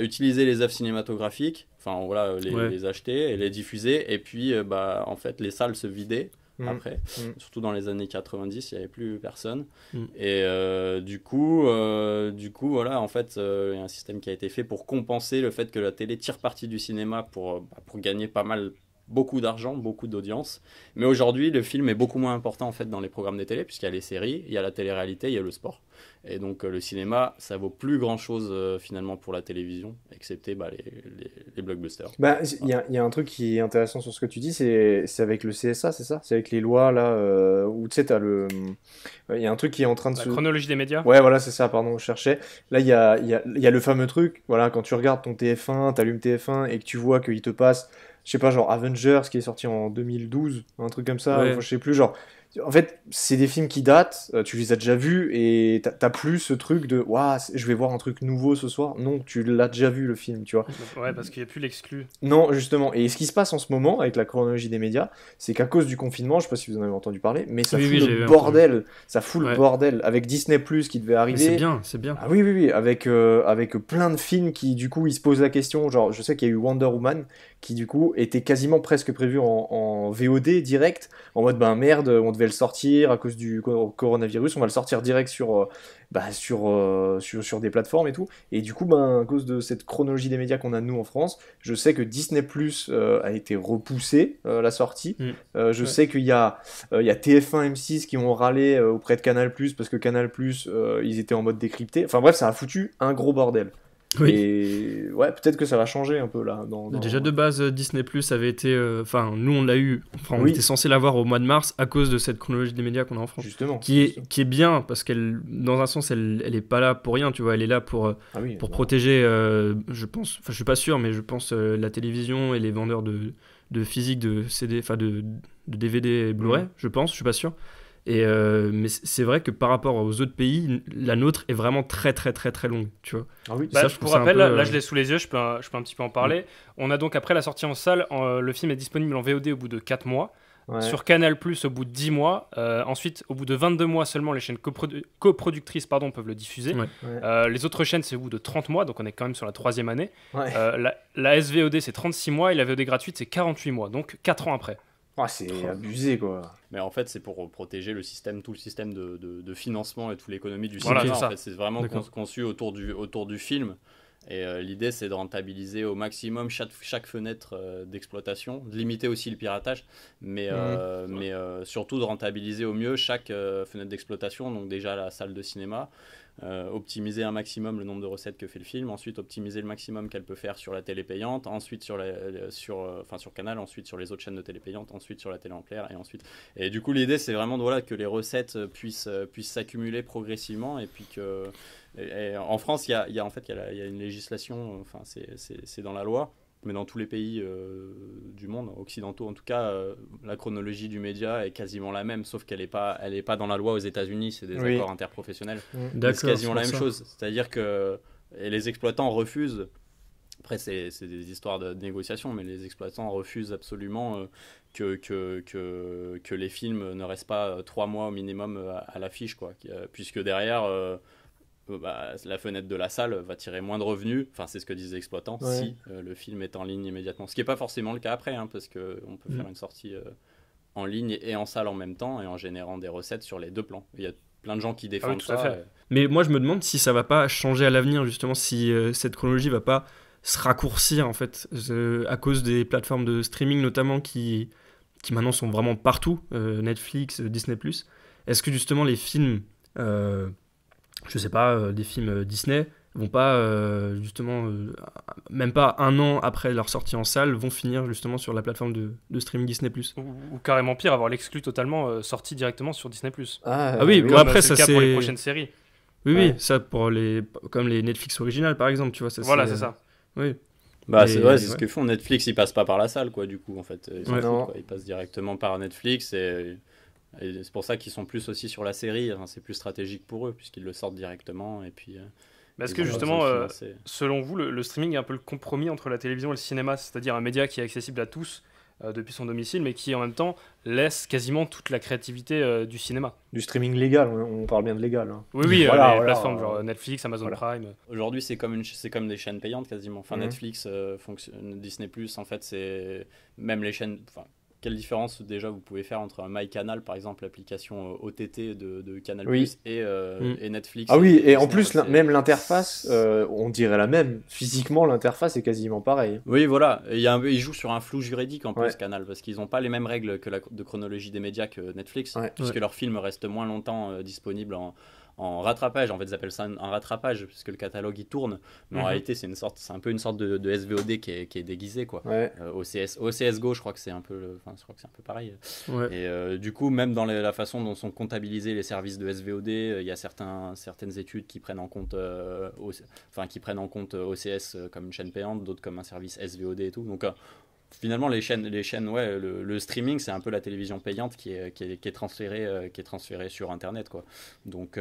utilisait les œuvres cinématographiques, enfin voilà, les acheter et les diffuser, et puis en fait les salles se vidaient après, surtout dans les années 90, il n'y avait plus personne, et du coup voilà, en fait il y a un système qui a été fait pour compenser le fait que la télé tire parti du cinéma pour gagner beaucoup d'argent, beaucoup d'audience. Mais aujourd'hui, le film est beaucoup moins important en fait dans les programmes des télés, puisqu'il y a les séries, il y a la télé-réalité, il y a le sport. Et donc le cinéma, ça vaut plus grand-chose finalement pour la télévision, excepté les blockbusters. Il y a un truc qui est intéressant sur ce que tu dis, c'est avec le CSA, c'est ça? C'est avec les lois là, où tu sais, il y a un truc qui est en train de La chronologie des médias? Ouais, voilà, c'est ça, pardon, je cherchais. Là, il y a le fameux truc, voilà, quand tu regardes ton TF1, t'allumes TF1 et que tu vois qu'il te passe, je sais pas, genre Avengers qui est sorti en 2012, un truc comme ça, je sais plus, genre. En fait, c'est des films qui datent, tu les as déjà vus, et t'as plus ce truc de waouh, je vais voir un truc nouveau ce soir. Non, tu l'as déjà vu le film, tu vois. Ouais, parce qu'il n'y a plus l'exclu. Non, justement. Et ce qui se passe en ce moment avec la chronologie des médias, c'est qu'à cause du confinement, je sais pas si vous en avez entendu parler, mais ça fout le bordel. Ça fout le bordel. Avec Disney Plus qui devait arriver. Mais c'est bien. Ah oui. Avec plein de films qui, du coup, ils se posent la question. Genre, je sais qu'il y a eu Wonder Woman qui, du coup, était quasiment presque prévu en VOD direct, en mode merde, on devait le sortir à cause du coronavirus, on va le sortir direct sur des plateformes et tout. Et du coup, à cause de cette chronologie des médias qu'on a nous en France, je sais que Disney Plus a été repoussé la sortie. Je sais qu'il y a TF1, M6 qui ont râlé auprès de Canal Plus parce que Canal Plus ils étaient en mode décrypté. Enfin bref, ça a foutu un gros bordel. Oui. Et ouais, peut-être que ça va changer un peu là. Déjà de base, Disney Plus avait été, nous on l'a eu. On était censé l'avoir au mois de mars à cause de cette chronologie des médias qu'on a en France. Justement. Qui est bien parce qu'elle, dans un sens, elle est pas là pour rien, tu vois. Elle est là pour protéger, je pense. Enfin, je suis pas sûr, mais je pense la télévision et les vendeurs de physique, de CD, enfin de DVD et Blu-ray. Je pense, je suis pas sûr. Mais c'est vrai que par rapport aux autres pays, la nôtre est vraiment très très très très longue, tu vois. Ah oui. Ça, pour rappel, là je l'ai sous les yeux, je peux un petit peu en parler. On a donc après la sortie en salle, le film est disponible en VOD au bout de 4 mois. Sur Canal+, au bout de 10 mois. Ensuite, au bout de 22 mois seulement, les chaînes coproductrices peuvent le diffuser. Les autres chaînes, c'est au bout de 30 mois, donc on est quand même sur la 3e année. La SVOD, c'est 36 mois, et la VOD gratuite, c'est 48 mois, donc 4 ans après. C'est abusé, quoi. Mais en fait, c'est pour protéger tout le système de financement et toute l'économie du cinéma. Voilà, en fait, c'est vraiment conçu autour du film. Et l'idée, c'est de rentabiliser au maximum chaque fenêtre d'exploitation, de limiter aussi le piratage, mais surtout de rentabiliser au mieux chaque fenêtre d'exploitation, donc déjà la salle de cinéma, optimiser un maximum le nombre de recettes que fait le film, ensuite optimiser le maximum qu'elle peut faire sur la télé payante, ensuite sur Canal, ensuite sur les autres chaînes de télé payante, ensuite sur la télé en clair, et du coup l'idée c'est vraiment que les recettes puissent s'accumuler progressivement, et puis en France il y a une législation, c'est dans la loi, dans tous les pays du monde, occidentaux en tout cas, la chronologie du média est quasiment la même, sauf qu'elle n'est pas dans la loi aux États-Unis, c'est des accords interprofessionnels. C'est quasiment la même chose, c'est-à-dire que les exploitants refusent. Après, c'est des histoires de négociation, mais les exploitants refusent absolument que les films ne restent pas 3 mois au minimum à l'affiche, quoi. Puisque derrière, la fenêtre de la salle va tirer moins de revenus, enfin c'est ce que disent les exploitants, si le film est en ligne immédiatement. Ce qui n'est pas forcément le cas après, hein, parce qu'on peut faire une sortie en ligne et en salle en même temps, et en générant des recettes sur les deux plans. Il y a plein de gens qui défendent ça. Mais moi je me demande si ça va pas changer à l'avenir, justement, si cette chronologie va pas se raccourcir en fait, à cause des plateformes de streaming notamment qui maintenant sont vraiment partout, Netflix, Disney+. Est-ce que justement les films, je sais pas, des films Disney vont pas justement, même pas un an après leur sortie en salle, vont finir justement sur la plateforme de streaming Disney+. Ou carrément pire, avoir l'exclu totalement sorti directement sur Disney+. Ah oui, bon, après ça c'est... pour les prochaines séries. Oui, ça comme les Netflix originales par exemple, tu vois. C'est ça. Oui. C'est ce que font Netflix, ils passent pas par la salle, quoi, du coup, en fait. Ils passent directement par Netflix et c'est pour ça qu'ils sont plus aussi sur la série. Enfin, c'est plus stratégique pour eux, puisqu'ils le sortent directement. Et puis, est-ce que justement, selon vous, le streaming est un peu le compromis entre la télévision et le cinéma, c'est-à-dire un média qui est accessible à tous depuis son domicile, mais qui en même temps laisse quasiment toute la créativité du cinéma. Du streaming légal, on parle bien de légal. Hein. Oui, les plateformes genre Netflix, Amazon Prime. Aujourd'hui, c'est comme des chaînes payantes quasiment. Enfin, Netflix, Disney+, en fait, c'est même les chaînes... Quelle différence déjà vous pouvez faire entre un MyCanal, par exemple, l'application OTT de Canal+, et Netflix. Ah oui, et en plus, même l'interface, on dirait la même. Physiquement, l'interface est quasiment pareille. Oui, voilà. Ils jouent sur un flou juridique en plus, Canal, parce qu'ils n'ont pas les mêmes règles de chronologie des médias que Netflix, puisque leurs films restent moins longtemps disponibles en rattrapage. En fait, ils appellent ça un rattrapage puisque le catalogue il tourne, mais en réalité c'est un peu une sorte de SVOD qui est déguisé, quoi. OCS Go, je crois que c'est un peu pareil. Et du coup, même dans la façon dont sont comptabilisés les services de SVOD, il y a certaines études qui prennent en compte OCS comme une chaîne payante, d'autres comme un service SVOD et tout. Donc finalement, les chaînes, le streaming, c'est un peu la télévision payante qui est transférée sur Internet, quoi. Donc,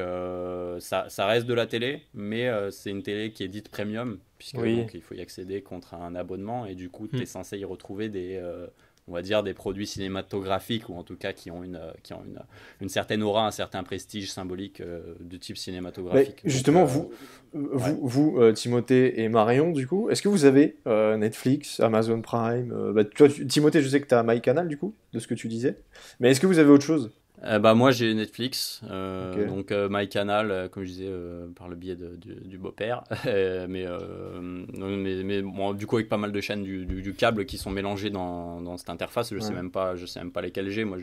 ça reste de la télé, mais c'est une télé qui est dite premium, puisque donc, il faut y accéder contre un abonnement, et du coup, tu es censé y retrouver on va dire des produits cinématographiques, ou en tout cas qui ont une certaine aura, un certain prestige symbolique de type cinématographique. Mais justement, vous Timothée et Marion, du coup, est-ce que vous avez Netflix, Amazon Prime toi, Timothée, je sais que tu as MyCanal, du coup, de ce que tu disais, mais est-ce que vous avez autre chose ? Moi j'ai Netflix, donc MyCanal, comme je disais, par le biais du beau-père, mais bon, du coup avec pas mal de chaînes du câble qui sont mélangées dans cette interface. Je sais même pas lesquelles j'ai. Moi,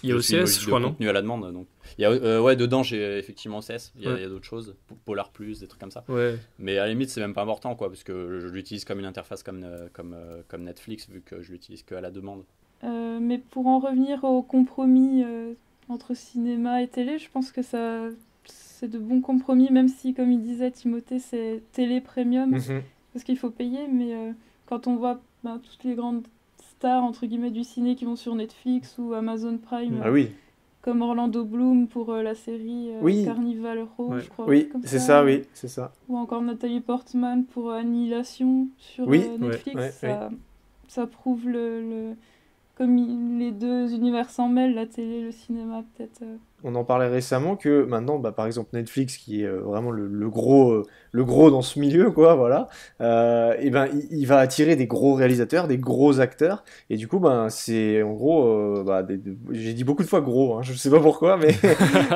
il y a OCS, je crois, non ? Contenu à la demande. Donc il y a dedans j'ai effectivement OCS. Il y a d'autres choses, Polar Plus, des trucs comme ça. Mais à la limite c'est même pas important, quoi, parce que je l'utilise comme une interface comme Netflix, vu que je l'utilise que à la demande. Mais pour en revenir au compromis entre cinéma et télé, je pense que c'est de bons compromis, même si, comme il disait Timothée, c'est télé premium, parce qu'il faut payer, mais quand on voit toutes les grandes stars, entre guillemets, du ciné qui vont sur Netflix ou Amazon Prime, comme Orlando Bloom pour la série Carnival Row, je crois. Oui, c'est ça. Ou encore Nathalie Portman pour Annihilation sur Netflix. Ça prouve comme les deux univers s'en mêlent, la télé, le cinéma, peut-être. On en parlait récemment que maintenant, par exemple Netflix, qui est vraiment le gros dans ce milieu, quoi, voilà, il va attirer des gros réalisateurs, des gros acteurs, et du coup, c'est en gros, j'ai dit beaucoup de fois gros, hein, je sais pas pourquoi,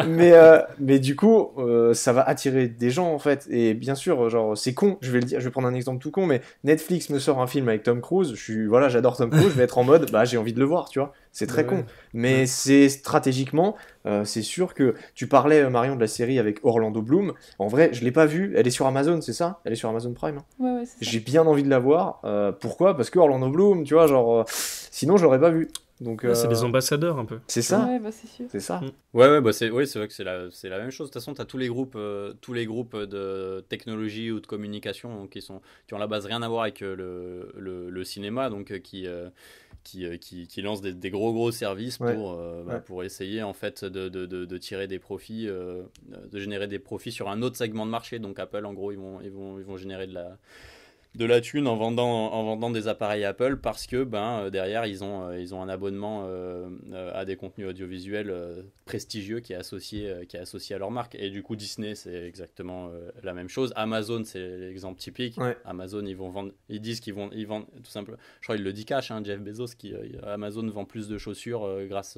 mais du coup, ça va attirer des gens, en fait, et bien sûr, genre, c'est con, je vais le dire, je vais prendre un exemple tout con, mais Netflix me sort un film avec Tom Cruise, j'adore Tom Cruise, je vais être en mode, j'ai envie de le voir, tu vois. C'est très con, mais c'est stratégiquement, c'est sûr que tu parlais, Marion, de la série avec Orlando Bloom. En vrai, je l'ai pas vue. Elle est sur Amazon, c'est ça ? Elle est sur Amazon Prime. Hein. Ouais, c'est ça. J'ai bien envie de la voir. Pourquoi ? Parce que Orlando Bloom, tu vois, genre, sinon je l'aurais pas vue. Donc, c'est des ambassadeurs un peu. C'est ça. Ouais, bah, c'est sûr. C'est ça. Ouais, bah c'est vrai que c'est la même chose. De toute façon, tu as tous les groupes de technologie ou de communication qui ont à la base rien à voir avec le cinéma, donc qui lancent des gros services pour essayer en fait de tirer des profits, de générer des profits sur un autre segment de marché. Donc Apple, en gros, ils vont générer de la thune en vendant des appareils Apple parce que derrière ils ont un abonnement à des contenus audiovisuels prestigieux qui est associé à leur marque. Et du coup Disney c'est exactement la même chose. Amazon c'est l'exemple typique. Amazon ils disent qu'ils vendent tout simplement, je crois il le dit cash, Jeff Bezos, Amazon vend plus de chaussures grâce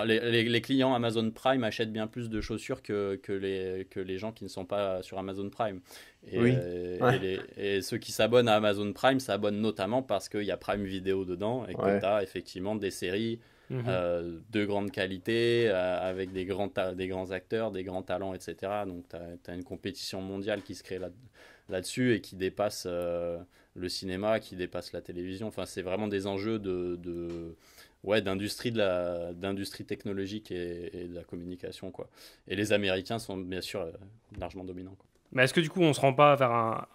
les clients Amazon Prime achètent bien plus de chaussures que les gens qui ne sont pas sur Amazon Prime. Et ceux qui s'abonnent à Amazon Prime s'abonnent notamment parce qu'il y a Prime Video dedans et que tu as effectivement des séries de grande qualité avec des grands acteurs, des grands talents, etc. Donc tu as une compétition mondiale qui se crée là-dessus et qui dépasse le cinéma, qui dépasse la télévision. Enfin, c'est vraiment des enjeux d'industrie technologique et de la communication, quoi. Et les Américains sont bien sûr largement dominants, quoi. Mais est-ce que du coup on se rend pas vers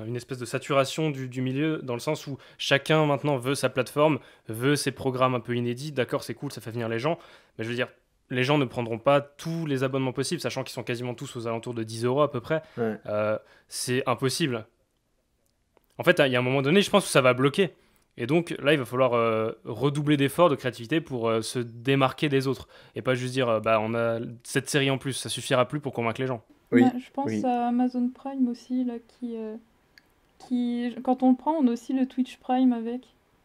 une espèce de saturation du milieu, dans le sens où chacun maintenant veut sa plateforme, veut ses programmes un peu inédits? D'accord, c'est cool, ça fait venir les gens, mais je veux dire, les gens ne prendront pas tous les abonnements possibles, sachant qu'ils sont quasiment tous aux alentours de 10 € à peu près. C'est impossible. En fait, il y a un moment donné, je pense que ça va bloquer. Et donc là, il va falloir redoubler d'efforts, de créativité pour se démarquer des autres. Et pas juste dire, on a cette série en plus, ça suffira plus pour convaincre les gens. Oui, je pense à Amazon Prime aussi, là, qui, quand on le prend, on a aussi le Twitch Prime avec.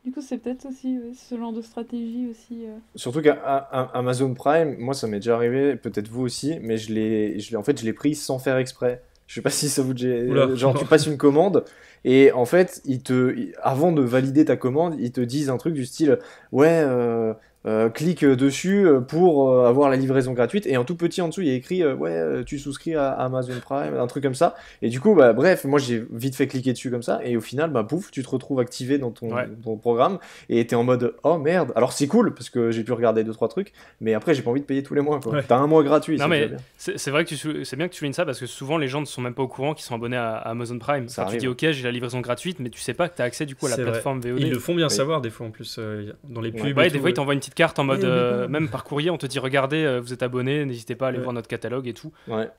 Du coup, c'est peut-être aussi ce genre de stratégie aussi. Surtout qu'à Amazon Prime, moi, ça m'est déjà arrivé, peut-être vous aussi, mais je l'ai pris sans faire exprès. Je sais pas si ça vous dit. Genre, tu passes une commande et en fait, avant de valider ta commande, ils te disent un truc du style, clique dessus pour avoir la livraison gratuite, et en tout petit en dessous il y a écrit tu souscris à Amazon Prime, un truc comme ça, et du coup bref, moi j'ai vite fait cliquer dessus comme ça, et au final pouf, tu te retrouves activé dans ton programme, et t'es en mode oh merde, alors c'est cool parce que j'ai pu regarder 2-3 trucs, mais après j'ai pas envie de payer tous les mois, quoi. T'as un mois gratuit. Non, mais c'est vrai que c'est bien que tu soulignes ça, parce que souvent les gens ne sont même pas au courant qu'ils sont abonnés à Amazon Prime. Tu dis ok, j'ai la livraison gratuite, mais tu sais pas que t'as accès du coup à la plateforme VOD. Ils le font bien savoir des fois en plus dans les pubs. Des fois ils t'envoient une petite carte en mode même par courrier, on te dit regardez, vous êtes abonné, n'hésitez pas à aller voir notre catalogue et tout.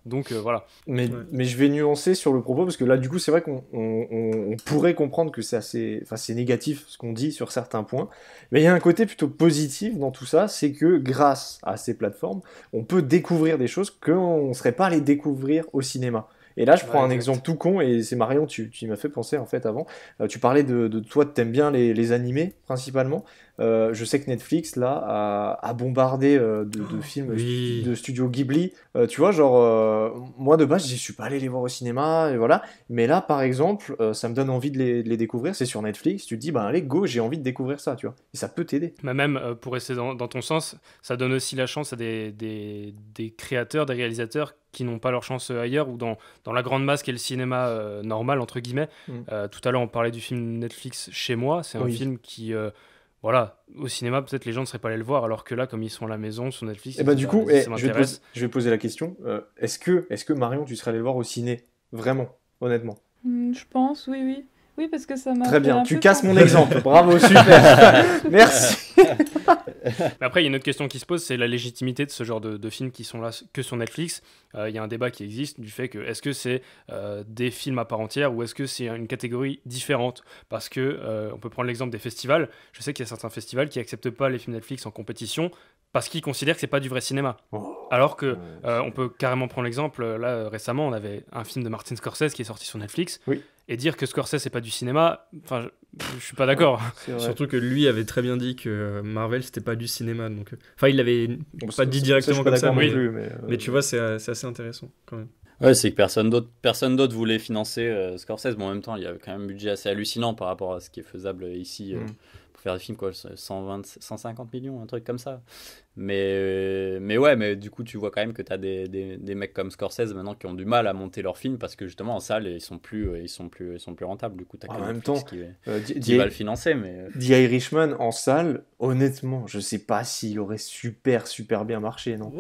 Donc voilà. Mais je vais nuancer sur le propos, parce que là du coup c'est vrai qu'on pourrait comprendre que c'est négatif ce qu'on dit sur certains points, mais il y a un côté plutôt positif dans tout ça, c'est que grâce à ces plateformes on peut découvrir des choses qu'on ne serait pas allé découvrir au cinéma. Et là, je prends un exemple tout con, et c'est Marion, tu m'as fait penser en fait avant. Tu parlais de toi, t'aimes bien les animés principalement. Je sais que Netflix là a bombardé de films de studio Ghibli. Tu vois, genre moi de base, je suis pas allé les voir au cinéma, et voilà. Mais là, par exemple, ça me donne envie de les découvrir. C'est sur Netflix. Tu te dis, allez, go, j'ai envie de découvrir ça, tu vois. Et ça peut t'aider. Mais même pour rester dans ton sens, ça donne aussi la chance à des créateurs, des réalisateurs qui n'ont pas leur chance ailleurs, ou dans la grande masse qu'est le cinéma normal, entre guillemets. Tout à l'heure, on parlait du film Netflix Chez Moi. C'est un film qui... au cinéma, peut-être les gens ne seraient pas allés le voir, alors que là, comme ils sont à la maison, sur Netflix, du coup, je vais poser la question. Est-ce que Marion, tu serais allé le voir au ciné? Vraiment, honnêtement? Je pense, oui. Oui, parce que ça m'a... Très bien, tu casses mon exemple. Bravo, super. Merci. Mais après, il y a une autre question qui se pose, c'est la légitimité de ce genre de films qui sont là que sur Netflix. Il y a un débat qui existe du fait que est-ce que c'est des films à part entière, ou est-ce que c'est une catégorie différente? Parce que on peut prendre l'exemple des festivals. Je sais qu'il y a certains festivals qui n'acceptent pas les films Netflix en compétition parce qu'ils considèrent que c'est pas du vrai cinéma. Alors que on peut carrément prendre l'exemple, là récemment on avait un film de Martin Scorsese qui est sorti sur Netflix. Et dire que Scorsese c'est pas du cinéma, enfin je suis pas d'accord. Surtout que lui avait très bien dit que Marvel c'était pas du cinéma, donc enfin il l'avait pas dit directement comme ça, mais tu vois c'est assez intéressant quand même. Ouais, c'est que personne d'autre voulait financer Scorsese. Bon, en même temps, il y avait quand même un budget assez hallucinant par rapport à ce qui est faisable ici pour faire des films, quoi, 150 millions, un truc comme ça. Mais ouais, mais du coup, tu vois quand même que tu as des mecs comme Scorsese maintenant qui ont du mal à monter leurs films parce que justement en salle, ils sont plus rentables. Du coup, tu as en même temps qui va le financer. Mais The Irishman en salle, honnêtement, je sais pas s'il aurait super bien marché, non.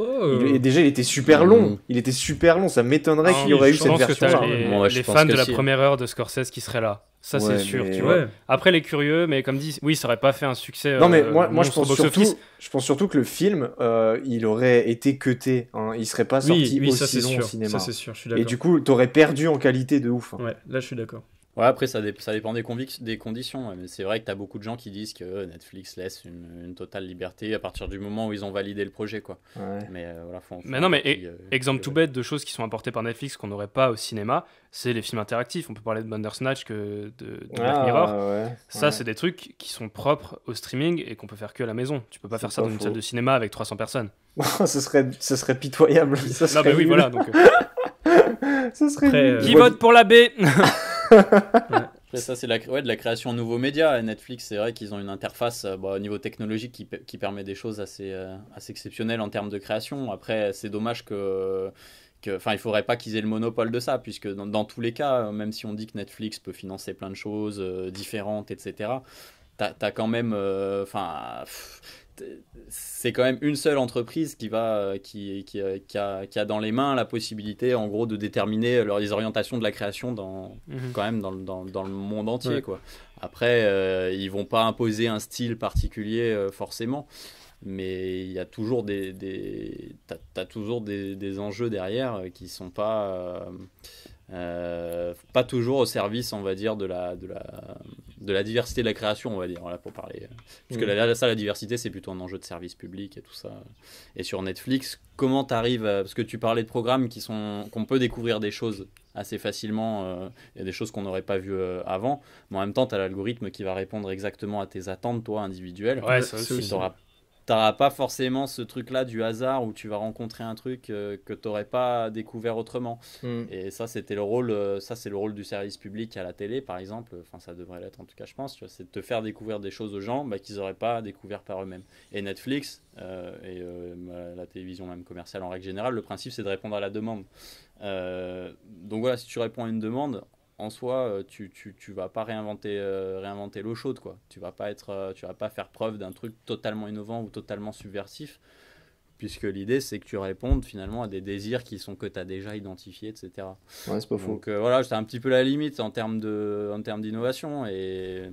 Déjà, il était super long. Il était super long. Ça m'étonnerait qu'il y aurait eu cette version. Je pense que les fans de la première heure de Scorsese qui seraient là. Ça, c'est sûr, tu vois. Après, les curieux, mais comme dit, oui, ça aurait pas fait un succès. Non, mais moi je pense surtout que le film, il aurait été cuté. Hein. Il serait pas sorti aussi long au cinéma. Ça, c'est sûr, je suis d'accord. Et du coup, t'aurais perdu en qualité de ouf. Hein. Ouais, là, je suis d'accord. Ouais, après, ça dépend des conditions. Mais c'est vrai que tu as beaucoup de gens qui disent que Netflix laisse une totale liberté à partir du moment où ils ont validé le projet, quoi. Ouais. Mais exemple tout bête de choses qui sont apportées par Netflix qu'on n'aurait pas au cinéma, c'est les films interactifs. On peut parler de Bandersnatch de Black Mirror. Ça, c'est des trucs qui sont propres au streaming et qu'on peut faire que à la maison. Tu peux pas faire ça dans une salle de cinéma avec 300 personnes. Ce serait pitoyable. Non, mais oui, voilà. Donc, ça serait qui vote pour la B? Après ça, c'est de la création de nouveaux médias. Netflix, c'est vrai qu'ils ont une interface au niveau technologique qui permet des choses assez exceptionnelles en termes de création. Après, c'est dommage il faudrait pas qu'ils aient le monopole de ça, puisque dans tous les cas, même si on dit que Netflix peut financer plein de choses différentes, etc., t'as quand même... c'est quand même une seule entreprise qui a dans les mains la possibilité en gros de déterminer les orientations de la création quand même dans le monde entier, quoi. Après ils vont pas imposer un style particulier forcément, mais il y a toujours t'as toujours des enjeux derrière qui sont pas toujours au service, on va dire, de la diversité de la création, on va dire, là, pour parler. Parce que la diversité, c'est plutôt un enjeu de service public et tout ça. Et sur Netflix, comment t'arrives parce que tu parlais de programmes qu'on peut découvrir des choses assez facilement, il y a des choses qu'on n'aurait pas vues avant, mais en même temps, t'as l'algorithme qui va répondre exactement à tes attentes, toi, individuelles. Ouais, ça aussi. T'auras pas forcément ce truc-là du hasard où tu vas rencontrer un truc que t'aurais pas découvert autrement. Et ça, c'est le rôle du service public à la télé, par exemple. Enfin, ça devrait l'être en tout cas, je pense. C'est de te faire découvrir des choses aux gens qu'ils n'auraient pas découvert par eux-mêmes. Et Netflix la télévision même commerciale en règle générale, le principe c'est de répondre à la demande. Donc voilà, si tu réponds à une demande, en soi, tu vas pas réinventer l'eau chaude, quoi. Tu vas pas faire preuve d'un truc totalement innovant ou totalement subversif, puisque l'idée c'est que tu répondes finalement à des désirs que tu as déjà identifiés, etc. Ouais, c'est pas faux. Donc voilà, c'était un petit peu la limite en termes d'innovation, et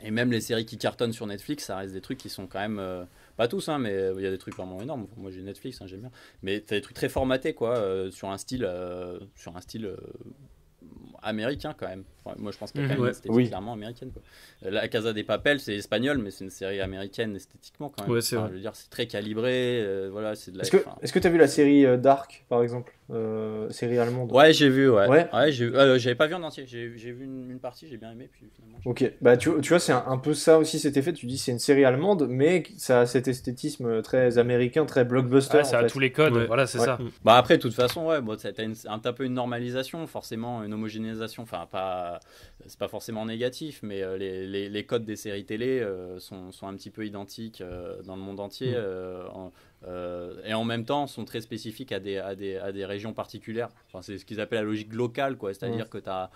même les séries qui cartonnent sur Netflix, ça reste des trucs qui sont quand même pas tous, hein, mais il y a des trucs vraiment énormes. Moi j'ai Netflix, hein, j'aime bien, mais t'as des trucs très formatés, quoi, sur un style américain quand même. Enfin, moi je pense qu'il y a quand même une esthétique clairement américaine, quoi. La Casa de Papel, c'est espagnol, mais c'est une série américaine esthétiquement quand même. Ouais, c'est vrai. Je veux dire, c'est très calibré. Voilà, c'est de la... Est-ce que tu as vu la série Dark, par exemple, série allemande? Ouais, j'ai vu. Ouais, j'avais pas vu en entier. J'ai vu une partie, j'ai bien aimé. Puis finalement, ok, bah tu vois, c'est un peu ça aussi cet effet. Tu dis c'est une série allemande, mais ça a cet esthétisme très américain, très blockbuster. Ouais, ça a tous les codes. Voilà, c'est ça. Bah après, de toute façon, t'as un peu une normalisation, forcément, une homogénéisation. Enfin, c'est pas forcément négatif, mais les codes des séries télé sont un petit peu identiques dans le monde entier, et en même temps sont très spécifiques à des régions particulières. Enfin, c'est ce qu'ils appellent la logique locale, quoi. C'est-à-dire que tu as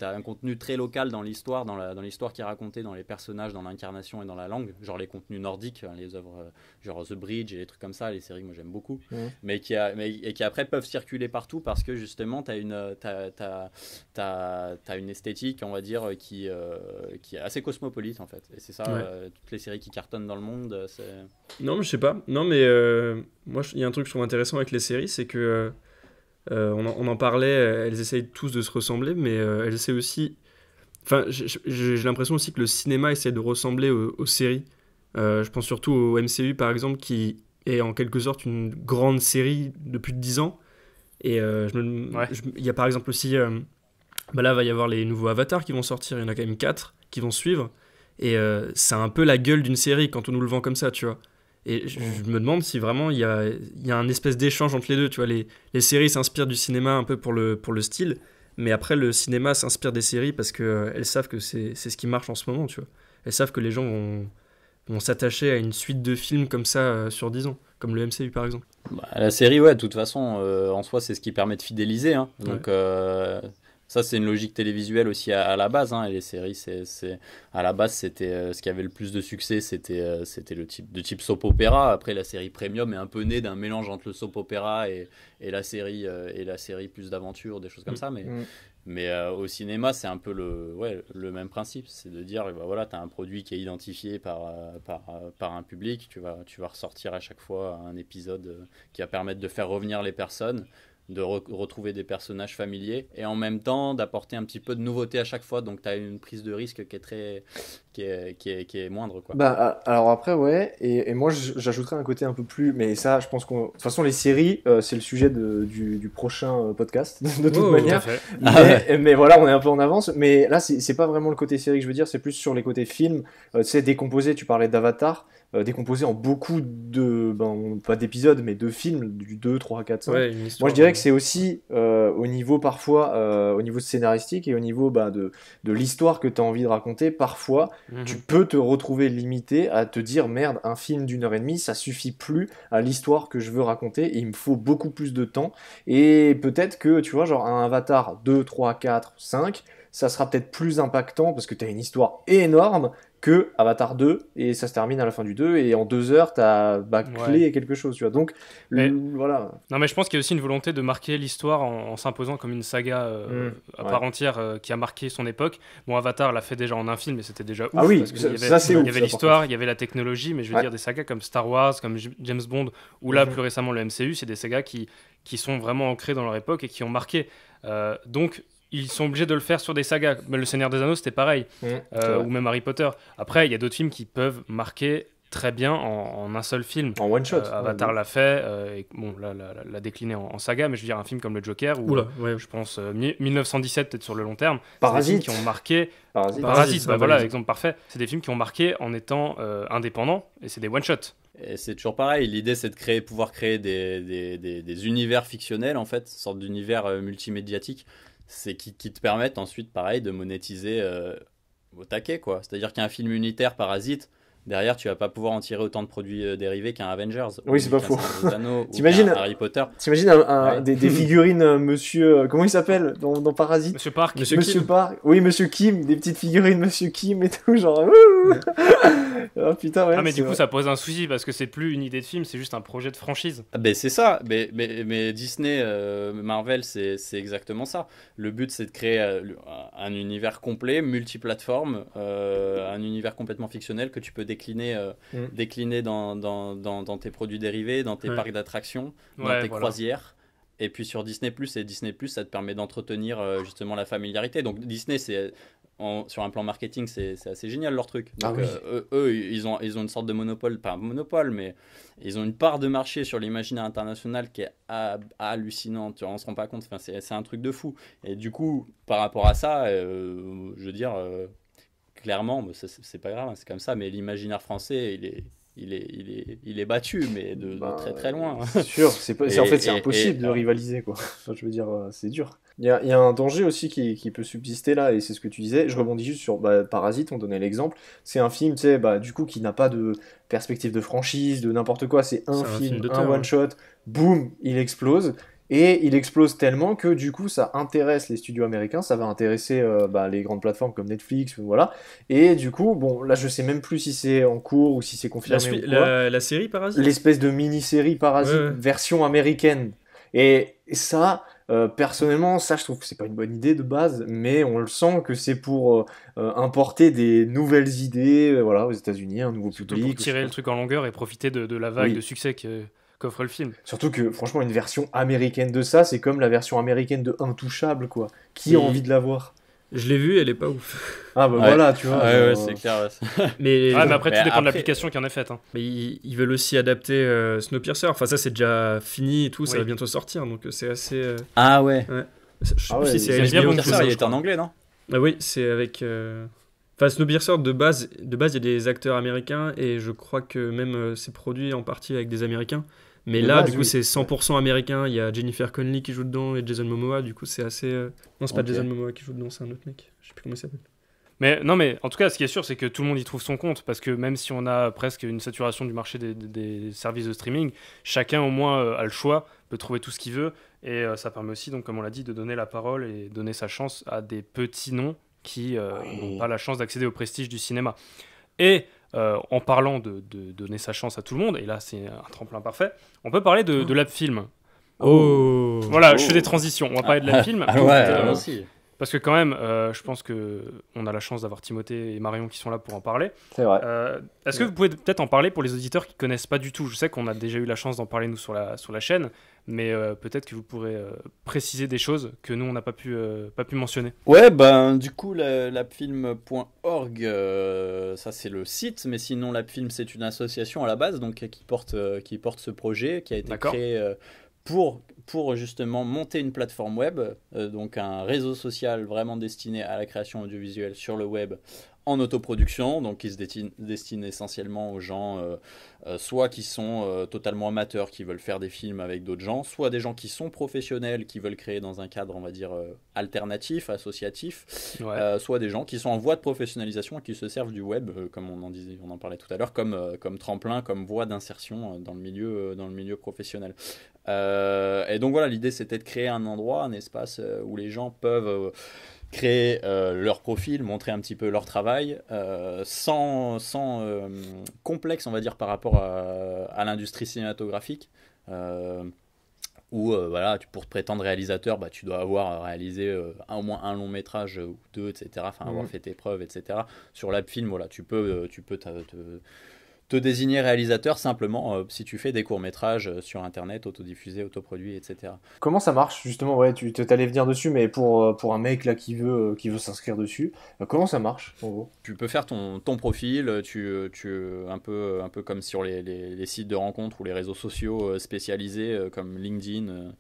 un contenu très local dans l'histoire, dans l'histoire qui est racontée, dans les personnages, dans l'incarnation et dans la langue, genre les contenus nordiques, les œuvres genre The Bridge et les trucs comme ça, les séries que moi j'aime beaucoup, mais qui après peuvent circuler partout parce que justement t'as une esthétique, on va dire, qui est assez cosmopolite en fait, et c'est ça. Toutes les séries qui cartonnent dans le monde, c'est... Non, mais je sais pas, mais moi il y a un truc que je trouve intéressant avec les séries, c'est que on en parlait, elles essayent tous de se ressembler, mais elles essaient aussi... Enfin, j'ai l'impression aussi que le cinéma essaie de ressembler aux séries. Je pense surtout au MCU, par exemple, qui est en quelque sorte une grande série de plus de 10 ans. Et il y a par exemple aussi... là, va y avoir les nouveaux Avatars qui vont sortir. Il y en a quand même 4 qui vont suivre. Et c'est un peu la gueule d'une série quand on nous le vend comme ça, tu vois. Et je me demande si vraiment il y a un espèce d'échange entre les deux, tu vois. Les séries s'inspirent du cinéma un peu pour le style, mais après le cinéma s'inspire des séries parce qu'elles savent que c'est ce qui marche en ce moment, tu vois. elles savent que les gens vont s'attacher à une suite de films comme ça sur 10 ans, comme le MCU par exemple. Bah, la série, ouais, de toute façon, en soi, c'est ce qui permet de fidéliser. Hein. Donc, ça, c'est une logique télévisuelle aussi à la base. Hein. Et les séries, à la base, c'était ce qui avait le plus de succès, c'était le type soap opéra. Après, la série premium est un peu née d'un mélange entre le soap opéra et la série plus d'aventure, des choses comme ça. Mais au cinéma, c'est un peu le même principe. C'est de dire, bah, voilà, tu as un produit qui est identifié par un public. Tu vas ressortir à chaque fois un épisode qui va permettre de faire revenir les personnes, de retrouver des personnages familiers et en même temps d'apporter un petit peu de nouveauté à chaque fois. Donc tu as une prise de risque qui est moindre, quoi. Bah, alors après, ouais, et moi j'ajouterais un côté un peu plus, mais ça, je pense qu'on. De toute façon, les séries, c'est le sujet du prochain podcast, de toute manière. Mais voilà, on est un peu en avance. Mais là, c'est pas vraiment le côté série que je veux dire, c'est plus sur les côtés films. Tu sais, décomposé, tu parlais d'Avatar. Décomposé en beaucoup pas d'épisodes, mais de films, du 2, 3, 4, 5. Ouais, moi, je dirais que c'est aussi au niveau parfois, au niveau scénaristique et au niveau de l'histoire que tu as envie de raconter, parfois, tu peux te retrouver limité à te dire, merde, un film d'1h30, ça suffit plus à l'histoire que je veux raconter, et il me faut beaucoup plus de temps. Et peut-être que, tu vois, genre un Avatar 2, 3, 4, 5, ça sera peut-être plus impactant parce que tu as une histoire énorme que Avatar 2, et ça se termine à la fin du 2, et en 2 heures, t'as clé quelque chose, tu vois. Donc, voilà. Non, mais je pense qu'il y a aussi une volonté de marquer l'histoire en s'imposant comme une saga à part entière qui a marqué son époque. Bon, Avatar l'a fait déjà en un film, mais c'était déjà ouf. Ah oui, parce qu'il y avait l'histoire, il y avait la technologie, mais je veux dire, des sagas comme Star Wars, comme James Bond, ou là, plus récemment, le MCU, c'est des sagas qui sont vraiment ancrées dans leur époque et qui ont marqué. Donc, ils sont obligés de le faire sur des sagas. Le Seigneur des Anneaux, c'était pareil. Ou même Harry Potter. Après, il y a d'autres films qui peuvent marquer très bien en un seul film. En one shot. Avatar l'a fait. Et, bon, là, l'a décliné en saga. Mais je veux dire, un film comme le Joker, ou je pense 1917, peut-être sur le long terme. Parasite. C'est des films qui ont marqué. Parasite, voilà, exemple parfait. C'est des films qui ont marqué en étant indépendants. Et c'est des one shots. Et c'est toujours pareil, l'idée c'est de pouvoir créer des univers fictionnels, en fait, une sorte d'univers multimédiatique. C'est qui te permettent ensuite, pareil, de monétiser au taquet, quoi. C'est-à-dire qu'un film unitaire, Parasite, derrière, tu vas pas pouvoir en tirer autant de produits dérivés qu'un Avengers. Oui, c'est pas faux. T'imagines Harry Potter. T'imagines des figurines, monsieur... comment il s'appelle dans Parasite ? Monsieur Park. Monsieur Park. Oui, Monsieur Kim, des petites figurines Monsieur Kim et tout, genre... Oh, putain, ouais, mais du coup, ça pose un souci, parce que c'est plus une idée de film, c'est juste un projet de franchise. Ben, c'est ça, mais Disney, Marvel, c'est exactement ça. Le but, c'est de créer un univers complet, multiplateforme, un univers complètement fictionnel que tu peux décliner dans tes produits dérivés, dans tes parcs d'attractions, dans tes croisières. Et puis sur Disney+, ça te permet d'entretenir justement la familiarité. Donc Disney, sur un plan marketing, c'est assez génial leur truc. Donc, eux, ils ont une sorte de monopole, pas un monopole, mais ils ont une part de marché sur l'imaginaire international qui est hallucinante. On se rend pas compte, enfin, c'est un truc de fou. Et du coup, par rapport à ça, je veux dire, clairement, c'est pas grave, c'est comme ça, mais l'imaginaire français, il est battu, mais de très très loin. C'est sûr, en fait c'est impossible de rivaliser, quoi. Enfin, je veux dire, c'est dur. Il y a un danger aussi qui peut subsister là, et c'est ce que tu disais. Je rebondis juste sur Parasite, on donnait l'exemple. C'est un film, tu sais, du coup, qui n'a pas de perspective de franchise, de n'importe quoi. C'est un film, un one shot, boum, il explose. Et il explose tellement que du coup ça intéresse les studios américains, ça va intéresser les grandes plateformes comme Netflix, voilà. Et du coup, bon, là je sais même plus si c'est en cours ou si c'est confirmé ou quoi. La série Parasite ? L'espèce de mini-série Parasite, version américaine. Et ça, personnellement, ça je trouve que c'est pas une bonne idée de base, mais on le sent que c'est pour importer des nouvelles idées, voilà, aux États-Unis, un nouveau public. Pour tirer le truc en longueur et profiter de la vague de succès qu'offre le film. Surtout que, franchement, une version américaine de ça, c'est comme la version américaine de Intouchable, quoi. Qui a envie de la voir ? Je l'ai vue, elle est pas ouf. Ah bah voilà, tu vois. Ouais, c'est clair. mais après, tout dépend de l'application qui en est faite. Hein. Mais ils veulent aussi adapter Snowpiercer. Enfin, ça, c'est déjà fini et tout, ça va bientôt sortir, donc c'est assez... Ah ouais. Je sais plus si c'est HBO. Snowpiercer, il est en anglais, non ? Ah oui, c'est avec... Enfin, Snowpiercer, de base, il y a des acteurs américains, et je crois que même c'est produit en partie avec des Américains. Mais là, du coup, c'est 100% américain. Il y a Jennifer Connelly qui joue dedans et Jason Momoa. Du coup, c'est assez... Non, c'est pas Jason Momoa qui joue dedans, c'est un autre mec. Je sais plus comment il s'appelle. Mais non, mais en tout cas, ce qui est sûr, c'est que tout le monde y trouve son compte, parce que même si on a presque une saturation du marché des services de streaming, chacun au moins a le choix, peut trouver tout ce qu'il veut, et ça permet aussi, donc comme on l'a dit, de donner la parole et donner sa chance à des petits noms qui n'ont pas la chance d'accéder au prestige du cinéma. Et en parlant de donner sa chance à tout le monde, et là c'est un tremplin parfait, on peut parler de l'AppFilm. Voilà, je fais des transitions. On va parler de l'AppFilm. Aussi. Parce que quand même, je pense qu'on a la chance d'avoir Timothée et Marion qui sont là pour en parler. C'est vrai. Est-ce que vous pouvez peut-être en parler pour les auditeurs qui ne connaissent pas du tout? Je sais qu'on a déjà eu la chance d'en parler nous sur la chaîne, mais peut-être que vous pourrez préciser des choses que nous on n'a pas pu mentionner. Ouais, ben du coup l'appfilm.org, ça c'est le site, mais sinon l'AppFilm c'est une association à la base, donc qui porte ce projet, qui a été créé pour justement monter une plateforme web, donc un réseau social vraiment destiné à la création audiovisuelle sur le web en autoproduction, donc qui se destine essentiellement aux gens soit qui sont totalement amateurs, qui veulent faire des films avec d'autres gens, soit des gens qui sont professionnels, qui veulent créer dans un cadre, on va dire, alternatif, associatif, soit des gens qui sont en voie de professionnalisation et qui se servent du web, comme on en parlait tout à l'heure, comme tremplin, comme voie d'insertion dans le milieu professionnel. Et donc voilà, l'idée c'était de créer un endroit, un espace où les gens peuvent créer leur profil, montrer un petit peu leur travail, sans complexe, on va dire, par rapport à l'industrie cinématographique, où voilà, pour te prétendre réalisateur, tu dois avoir réalisé au moins un long métrage ou deux, etc., enfin avoir fait tes preuves, etc. Sur l'AppFilm, voilà, tu peux te désigner réalisateur simplement si tu fais des courts-métrages sur Internet, autodiffusés, autoproduits, etc. Comment ça marche justement? Ouais, tu t'allais venir dessus, mais pour un mec là qui veut s'inscrire dessus, comment ça marche en gros? Tu peux faire ton profil, un peu comme sur les sites de rencontres ou les réseaux sociaux spécialisés comme LinkedIn,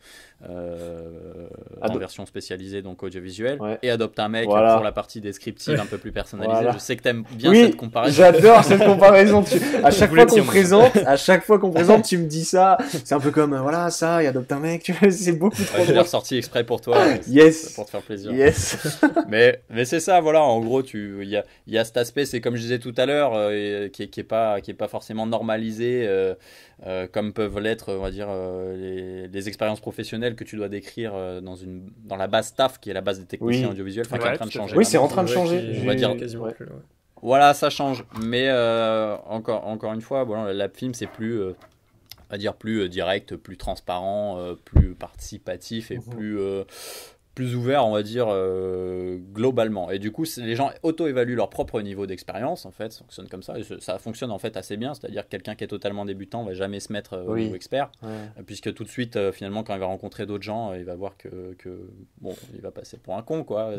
en version spécialisée donc audiovisuelle, et Adopte un mec pour la partie descriptive un peu plus personnalisée. Je sais que t'aimes bien cette comparaison. J'adore cette comparaison. À chaque fois qu'on présente, tu me dis ça. C'est un peu comme voilà, ça, il adopte un mec. C'est beaucoup trop. Je l'ai ressorti exprès pour toi. Yes. Pour te faire plaisir. Yes. mais c'est ça, voilà. En gros, il y a cet aspect, c'est comme je disais tout à l'heure, qui est pas forcément normalisé, comme peuvent l'être, on va dire, les expériences professionnelles que tu dois décrire dans la base TAF, qui est la base des techniciens audiovisuels, qui est en train de changer. Oui, c'est en train de changer. On va dire quasiment plus. Voilà, ça change. Mais encore une fois, voilà, l'AppFilm, c'est plus, on va dire, plus direct, plus transparent, plus participatif et plus ouvert, on va dire, globalement. Et du coup, les gens auto-évaluent leur propre niveau d'expérience, en fait, ça fonctionne comme ça. Et ça fonctionne en fait assez bien, c'est-à-dire que quelqu'un qui est totalement débutant va jamais se mettre au niveau expert, puisque tout de suite, finalement, quand il va rencontrer d'autres gens, il va voir que bon, il va passer pour un con, quoi,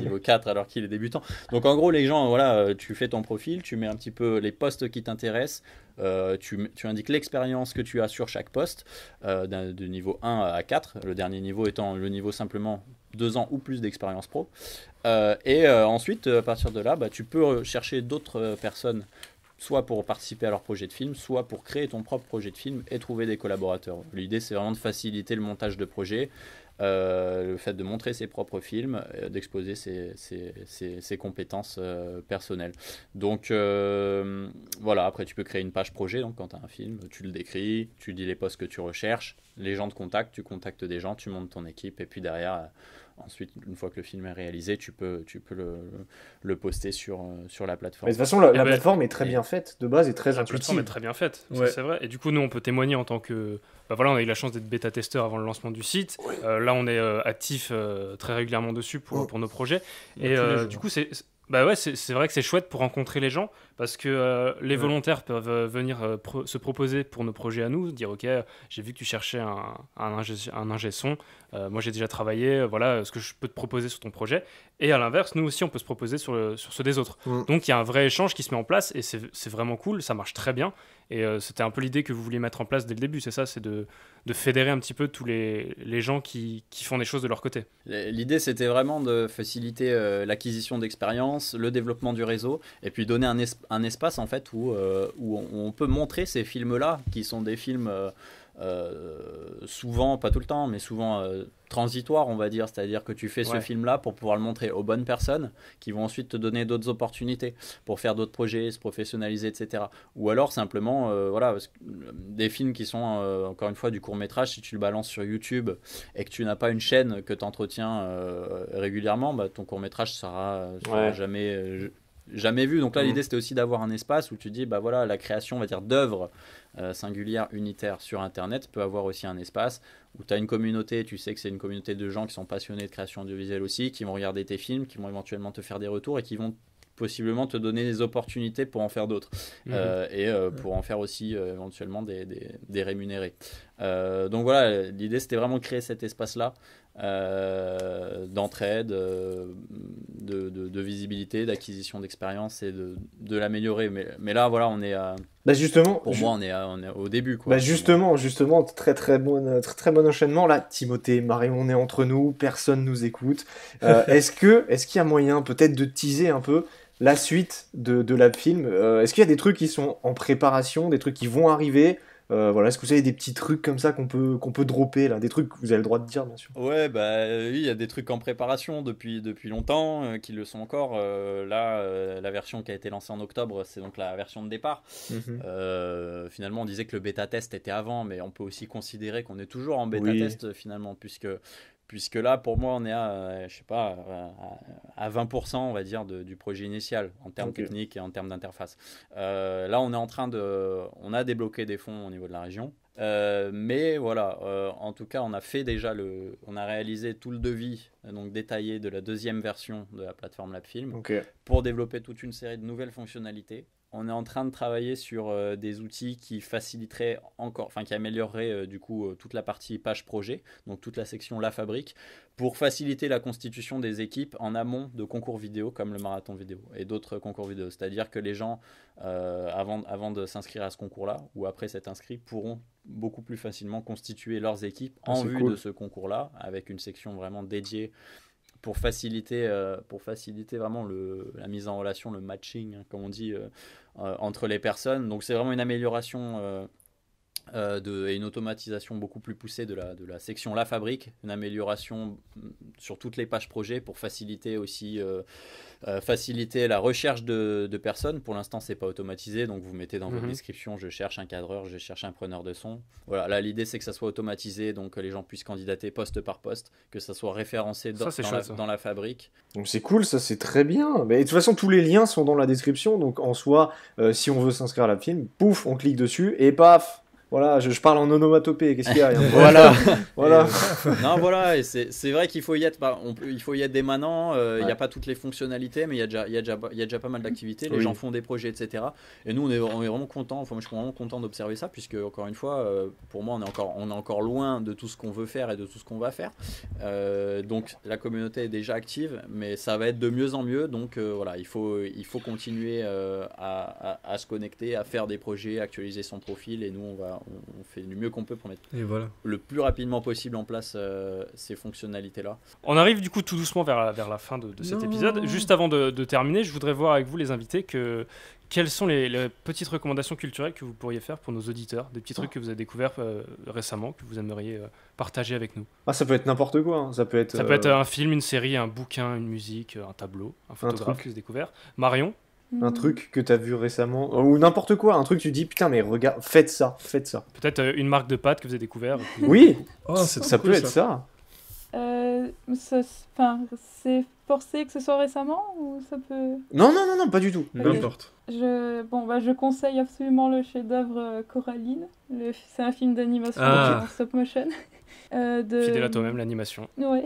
niveau 4 alors qu'il est débutant. Donc en gros, les gens, voilà, tu fais ton profil, tu mets un petit peu les postes qui t'intéressent, tu indiques l'expérience que tu as sur chaque poste, de niveau 1 à 4, le dernier niveau étant le niveau simplement 2 ans ou plus d'expérience pro. Ensuite, à partir de là, tu peux chercher d'autres personnes, soit pour participer à leur projet de film, soit pour créer ton propre projet de film et trouver des collaborateurs. L'idée, c'est vraiment de faciliter le montage de projets, le fait de montrer ses propres films, d'exposer ses compétences personnelles. Donc voilà, après tu peux créer une page projet, donc quand tu as un film, tu le décris, tu dis les postes que tu recherches, les gens te contactent, tu contactes des gens, tu montes ton équipe, et puis derrière, ensuite, une fois que le film est réalisé, tu peux le poster sur la plateforme. Mais de toute façon, la plateforme est très bien faite, de base, est très intuitive. La plateforme est très bien faite, c'est vrai. Et du coup, nous, on peut témoigner en tant que... voilà, on a eu la chance d'être bêta-testeur avant le lancement du site. Là, on est actif très régulièrement dessus pour nos projets. Et du coup, c'est vrai que c'est chouette pour rencontrer les gens, parce que les volontaires peuvent venir se proposer pour nos projets à nous, dire ok, j'ai vu que tu cherchais un ingé son, moi j'ai déjà travaillé, voilà ce que je peux te proposer sur ton projet. Et à l'inverse, nous aussi on peut se proposer sur ceux des autres. Donc il y a un vrai échange qui se met en place, et c'est vraiment cool, ça marche très bien. Et c'était un peu l'idée que vous vouliez mettre en place dès le début, c'est ça, c'est de fédérer un petit peu tous les gens qui font des choses de leur côté. L'idée, c'était vraiment de faciliter l'acquisition d'expérience, le développement du réseau, et puis donner un espace en fait où on peut montrer ces films-là, qui sont des films souvent, pas tout le temps, mais souvent transitoire, on va dire. C'est-à-dire que tu fais ce film-là pour pouvoir le montrer aux bonnes personnes qui vont ensuite te donner d'autres opportunités pour faire d'autres projets, se professionnaliser, etc. Ou alors simplement, des films qui sont, encore une fois, du court-métrage, si tu le balances sur YouTube et que tu n'as pas une chaîne que tu entretiens régulièrement, ton court-métrage sera jamais vu. Donc là, l'idée, c'était aussi d'avoir un espace où tu dis, la création, on va dire, d'œuvres singulières, unitaires sur Internet peut avoir aussi un espace où tu as une communauté, tu sais que c'est une communauté de gens qui sont passionnés de création audiovisuelle aussi, qui vont regarder tes films, qui vont éventuellement te faire des retours et qui vont possiblement te donner des opportunités pour en faire d'autres pour en faire aussi éventuellement des rémunérés. Donc voilà, l'idée c'était vraiment de créer cet espace-là d'entraide, de visibilité, d'acquisition d'expérience et de l'améliorer. Mais là, voilà, on est justement, pour moi, on est au début. Quoi. Justement, très bon enchaînement. Là, Timothée, Marion, on est entre nous, personne nous écoute. Est-ce qu'il y a moyen peut-être de teaser un peu la suite de la film? Est-ce qu'il y a des trucs qui sont en préparation, des trucs qui vont arriver? Est-ce que vous avez des petits trucs comme ça qu'on peut dropper là, des trucs que vous avez le droit de dire, bien sûr? Ouais, oui, il y a des trucs en préparation depuis longtemps, qui le sont encore. La version qui a été lancée en octobre, c'est donc la version de départ. Finalement, on disait que le bêta test était avant, mais on peut aussi considérer qu'on est toujours en bêta test finalement, puisque là, pour moi, on est à 20%, on va dire, du projet initial, en termes techniques et en termes d'interface. Là, on est en train on a débloqué des fonds au niveau de la région. Mais voilà, en tout cas, on a réalisé tout le devis donc détaillé de la deuxième version de la plateforme LabFilm pour développer toute une série de nouvelles fonctionnalités. On est en train de travailler sur des outils qui faciliteraient qui amélioreraient toute la partie page projet, donc toute la section La Fabrique, pour faciliter la constitution des équipes en amont de concours vidéo comme le marathon vidéo et d'autres concours vidéo. C'est-à-dire que les gens, avant de s'inscrire à ce concours-là ou après s'être inscrits, pourront beaucoup plus facilement constituer leurs équipes en vue de ce concours-là, avec une section vraiment dédiée pour faciliter vraiment la mise en relation, le matching, comme on dit, entre les personnes. Donc c'est vraiment une amélioration et une automatisation beaucoup plus poussée de la section La Fabrique, une amélioration sur toutes les pages projet pour faciliter aussi faciliter la recherche de personnes. Pour l'instant, c'est pas automatisé, donc vous mettez dans votre description, je cherche un cadreur, je cherche un preneur de son. Voilà, là l'idée c'est que ça soit automatisé, donc que les gens puissent candidater poste par poste, que ça soit référencé dans la fabrique. Donc c'est cool, ça c'est très bien. Mais de toute façon, tous les liens sont dans la description, donc en soi, si on veut s'inscrire à la film, pouf, on clique dessus et paf. Voilà, je parle en onomatopée, qu'est-ce qu'il y a? Voilà. Non, voilà, et c'est vrai qu'il faut y être, il faut y être dès maintenant. Il n'y a pas toutes les fonctionnalités, mais il y a déjà pas mal d'activités. Les gens font des projets, etc. Et nous, on est vraiment contents. Enfin, moi, je suis vraiment content d'observer ça, puisque encore une fois, pour moi, on est encore loin de tout ce qu'on veut faire et de tout ce qu'on va faire. Donc, la communauté est déjà active, mais ça va être de mieux en mieux. Donc, voilà, il faut continuer à se connecter, à faire des projets, à actualiser son profil, et nous, on fait du mieux qu'on peut pour mettre le plus rapidement possible en place ces fonctionnalités-là. On arrive du coup tout doucement vers la fin de cet épisode. Juste avant de terminer, je voudrais voir avec vous les invités quelles sont les petites recommandations culturelles que vous pourriez faire pour nos auditeurs, des petits trucs que vous avez découverts récemment, que vous aimeriez partager avec nous. Ça peut être n'importe quoi, hein. Ça peut être un film, une série, un bouquin, une musique, un tableau, un photographe que vous avez découvert. Marion? Un truc que tu as vu récemment, ou n'importe quoi, un truc que tu dis putain mais regarde, faites ça. Peut-être une marque de pâtes que vous avez découvert. Oui, ça peut être ça. C'est forcé que ce soit récemment ou ça peut... Non, pas du tout. N'importe. Je conseille absolument le chef-d'œuvre Coraline. C'est un film d'animation en stop motion. Fidèle à toi-même, l'animation. Ouais.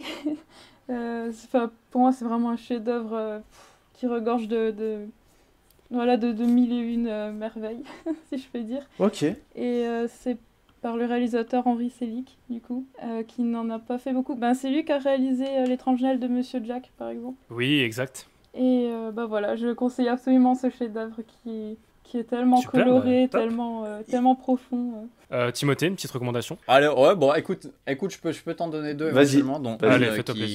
Pour moi, c'est vraiment un chef-d'œuvre qui regorge de mille et une merveilles, si je peux dire. Ok. Et c'est par le réalisateur Henri Selick, du coup, qui n'en a pas fait beaucoup. C'est lui qui a réalisé L'étrange Noël de Monsieur Jack, par exemple. Oui, exact. Et voilà, je conseille absolument ce chef-d'œuvre qui qui est tellement coloré, tellement profond. Timothée, une petite recommandation? Alors, ouais, bon, écoute, je peux t'en donner deux éventuellement. Donc,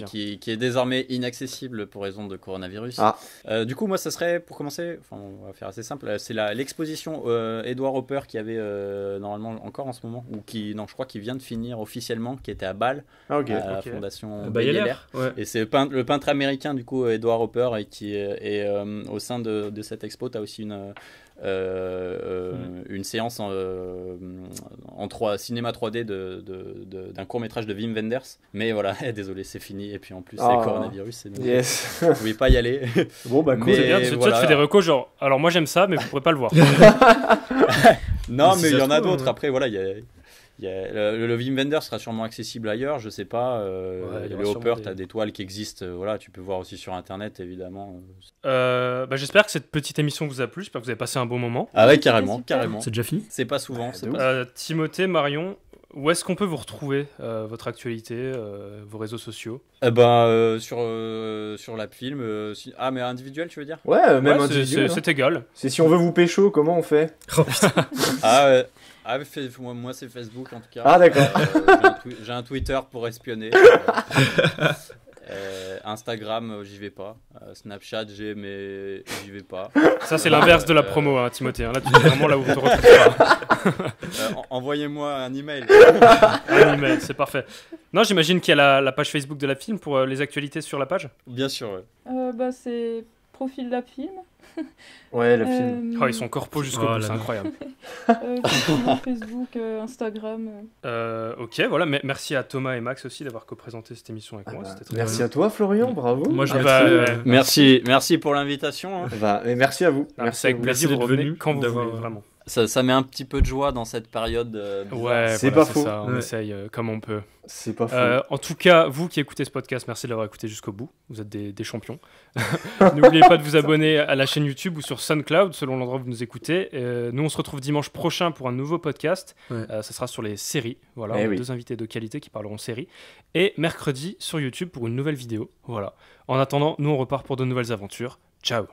qui est désormais inaccessible pour raison de coronavirus. Du coup, moi, ça serait, pour commencer, on va faire assez simple, c'est l'exposition Edward Hopper qui avait normalement encore en ce moment, je crois qu'il vient de finir officiellement, qui était à Bâle, à la Fondation Bayeler. Ouais. Et c'est le peintre américain, du coup, Edward Hopper, et qui est au sein de cette expo, tu as aussi une séance en cinéma 3D d'un court-métrage de Wim Wenders. Mais voilà, désolé, c'est fini. Et puis en plus, c'est coronavirus. Vous ne pouvez pas y aller. Bon, bah, cool. C'est bien, parce que toi, tu fais des recos genre, alors moi j'aime ça, mais vous ne pourrez pas le voir. Non, mais il y en a d'autres. Après, voilà, le Wim Wenders sera sûrement accessible ailleurs, je sais pas. Le Hopper, tu as des toiles qui existent, voilà, tu peux voir aussi sur internet évidemment. J'espère que cette petite émission vous a plu, j'espère que vous avez passé un bon moment. Ah ouais, carrément. C'est déjà fini? C'est pas souvent. Timothée, Marion, où est-ce qu'on peut vous retrouver, votre actualité, vos réseaux sociaux? Sur la film. Mais individuel, tu veux dire? Ouais, même individuel. C'est égal. C'est si on veut vous pécho, comment on fait? Moi c'est Facebook en tout cas. Ah d'accord. J'ai un Twitter pour espionner. Instagram, j'y vais pas. Snapchat, mais j'y vais pas. Ça c'est l'inverse de la promo, hein, Timothée. Là tu es vraiment là où vous te retrouvez. Envoyez-moi un email. Un email, c'est parfait. Non, j'imagine qu'il y a la page Facebook de la film pour les actualités sur la page. Bien sûr. Ouais. C'est profil la film. Ouais, la film. Ils sont corpos jusqu'au bout, c'est incroyable. Facebook, Instagram. Ok, voilà. Merci à Thomas et Max aussi d'avoir co-présenté cette émission avec moi. Merci à toi, Florian, bravo. Moi, merci pour l'invitation. Hein. Et merci à vous. Merci avec plaisir, vous revenez quand vous voulez, vraiment. Ça met un petit peu de joie dans cette période. C'est pas faux. Ça, on essaye comme on peut. C'est pas faux. En tout cas, vous qui écoutez ce podcast, merci de l'avoir écouté jusqu'au bout. Vous êtes des champions. N'oubliez pas de vous abonner à la chaîne YouTube ou sur SoundCloud, selon l'endroit où vous nous écoutez. Nous, on se retrouve dimanche prochain pour un nouveau podcast. Ça sera sur les séries. Voilà, on a 2 invités de qualité qui parleront séries. Et mercredi sur YouTube pour une nouvelle vidéo. Voilà. En attendant, nous, on repart pour de nouvelles aventures. Ciao.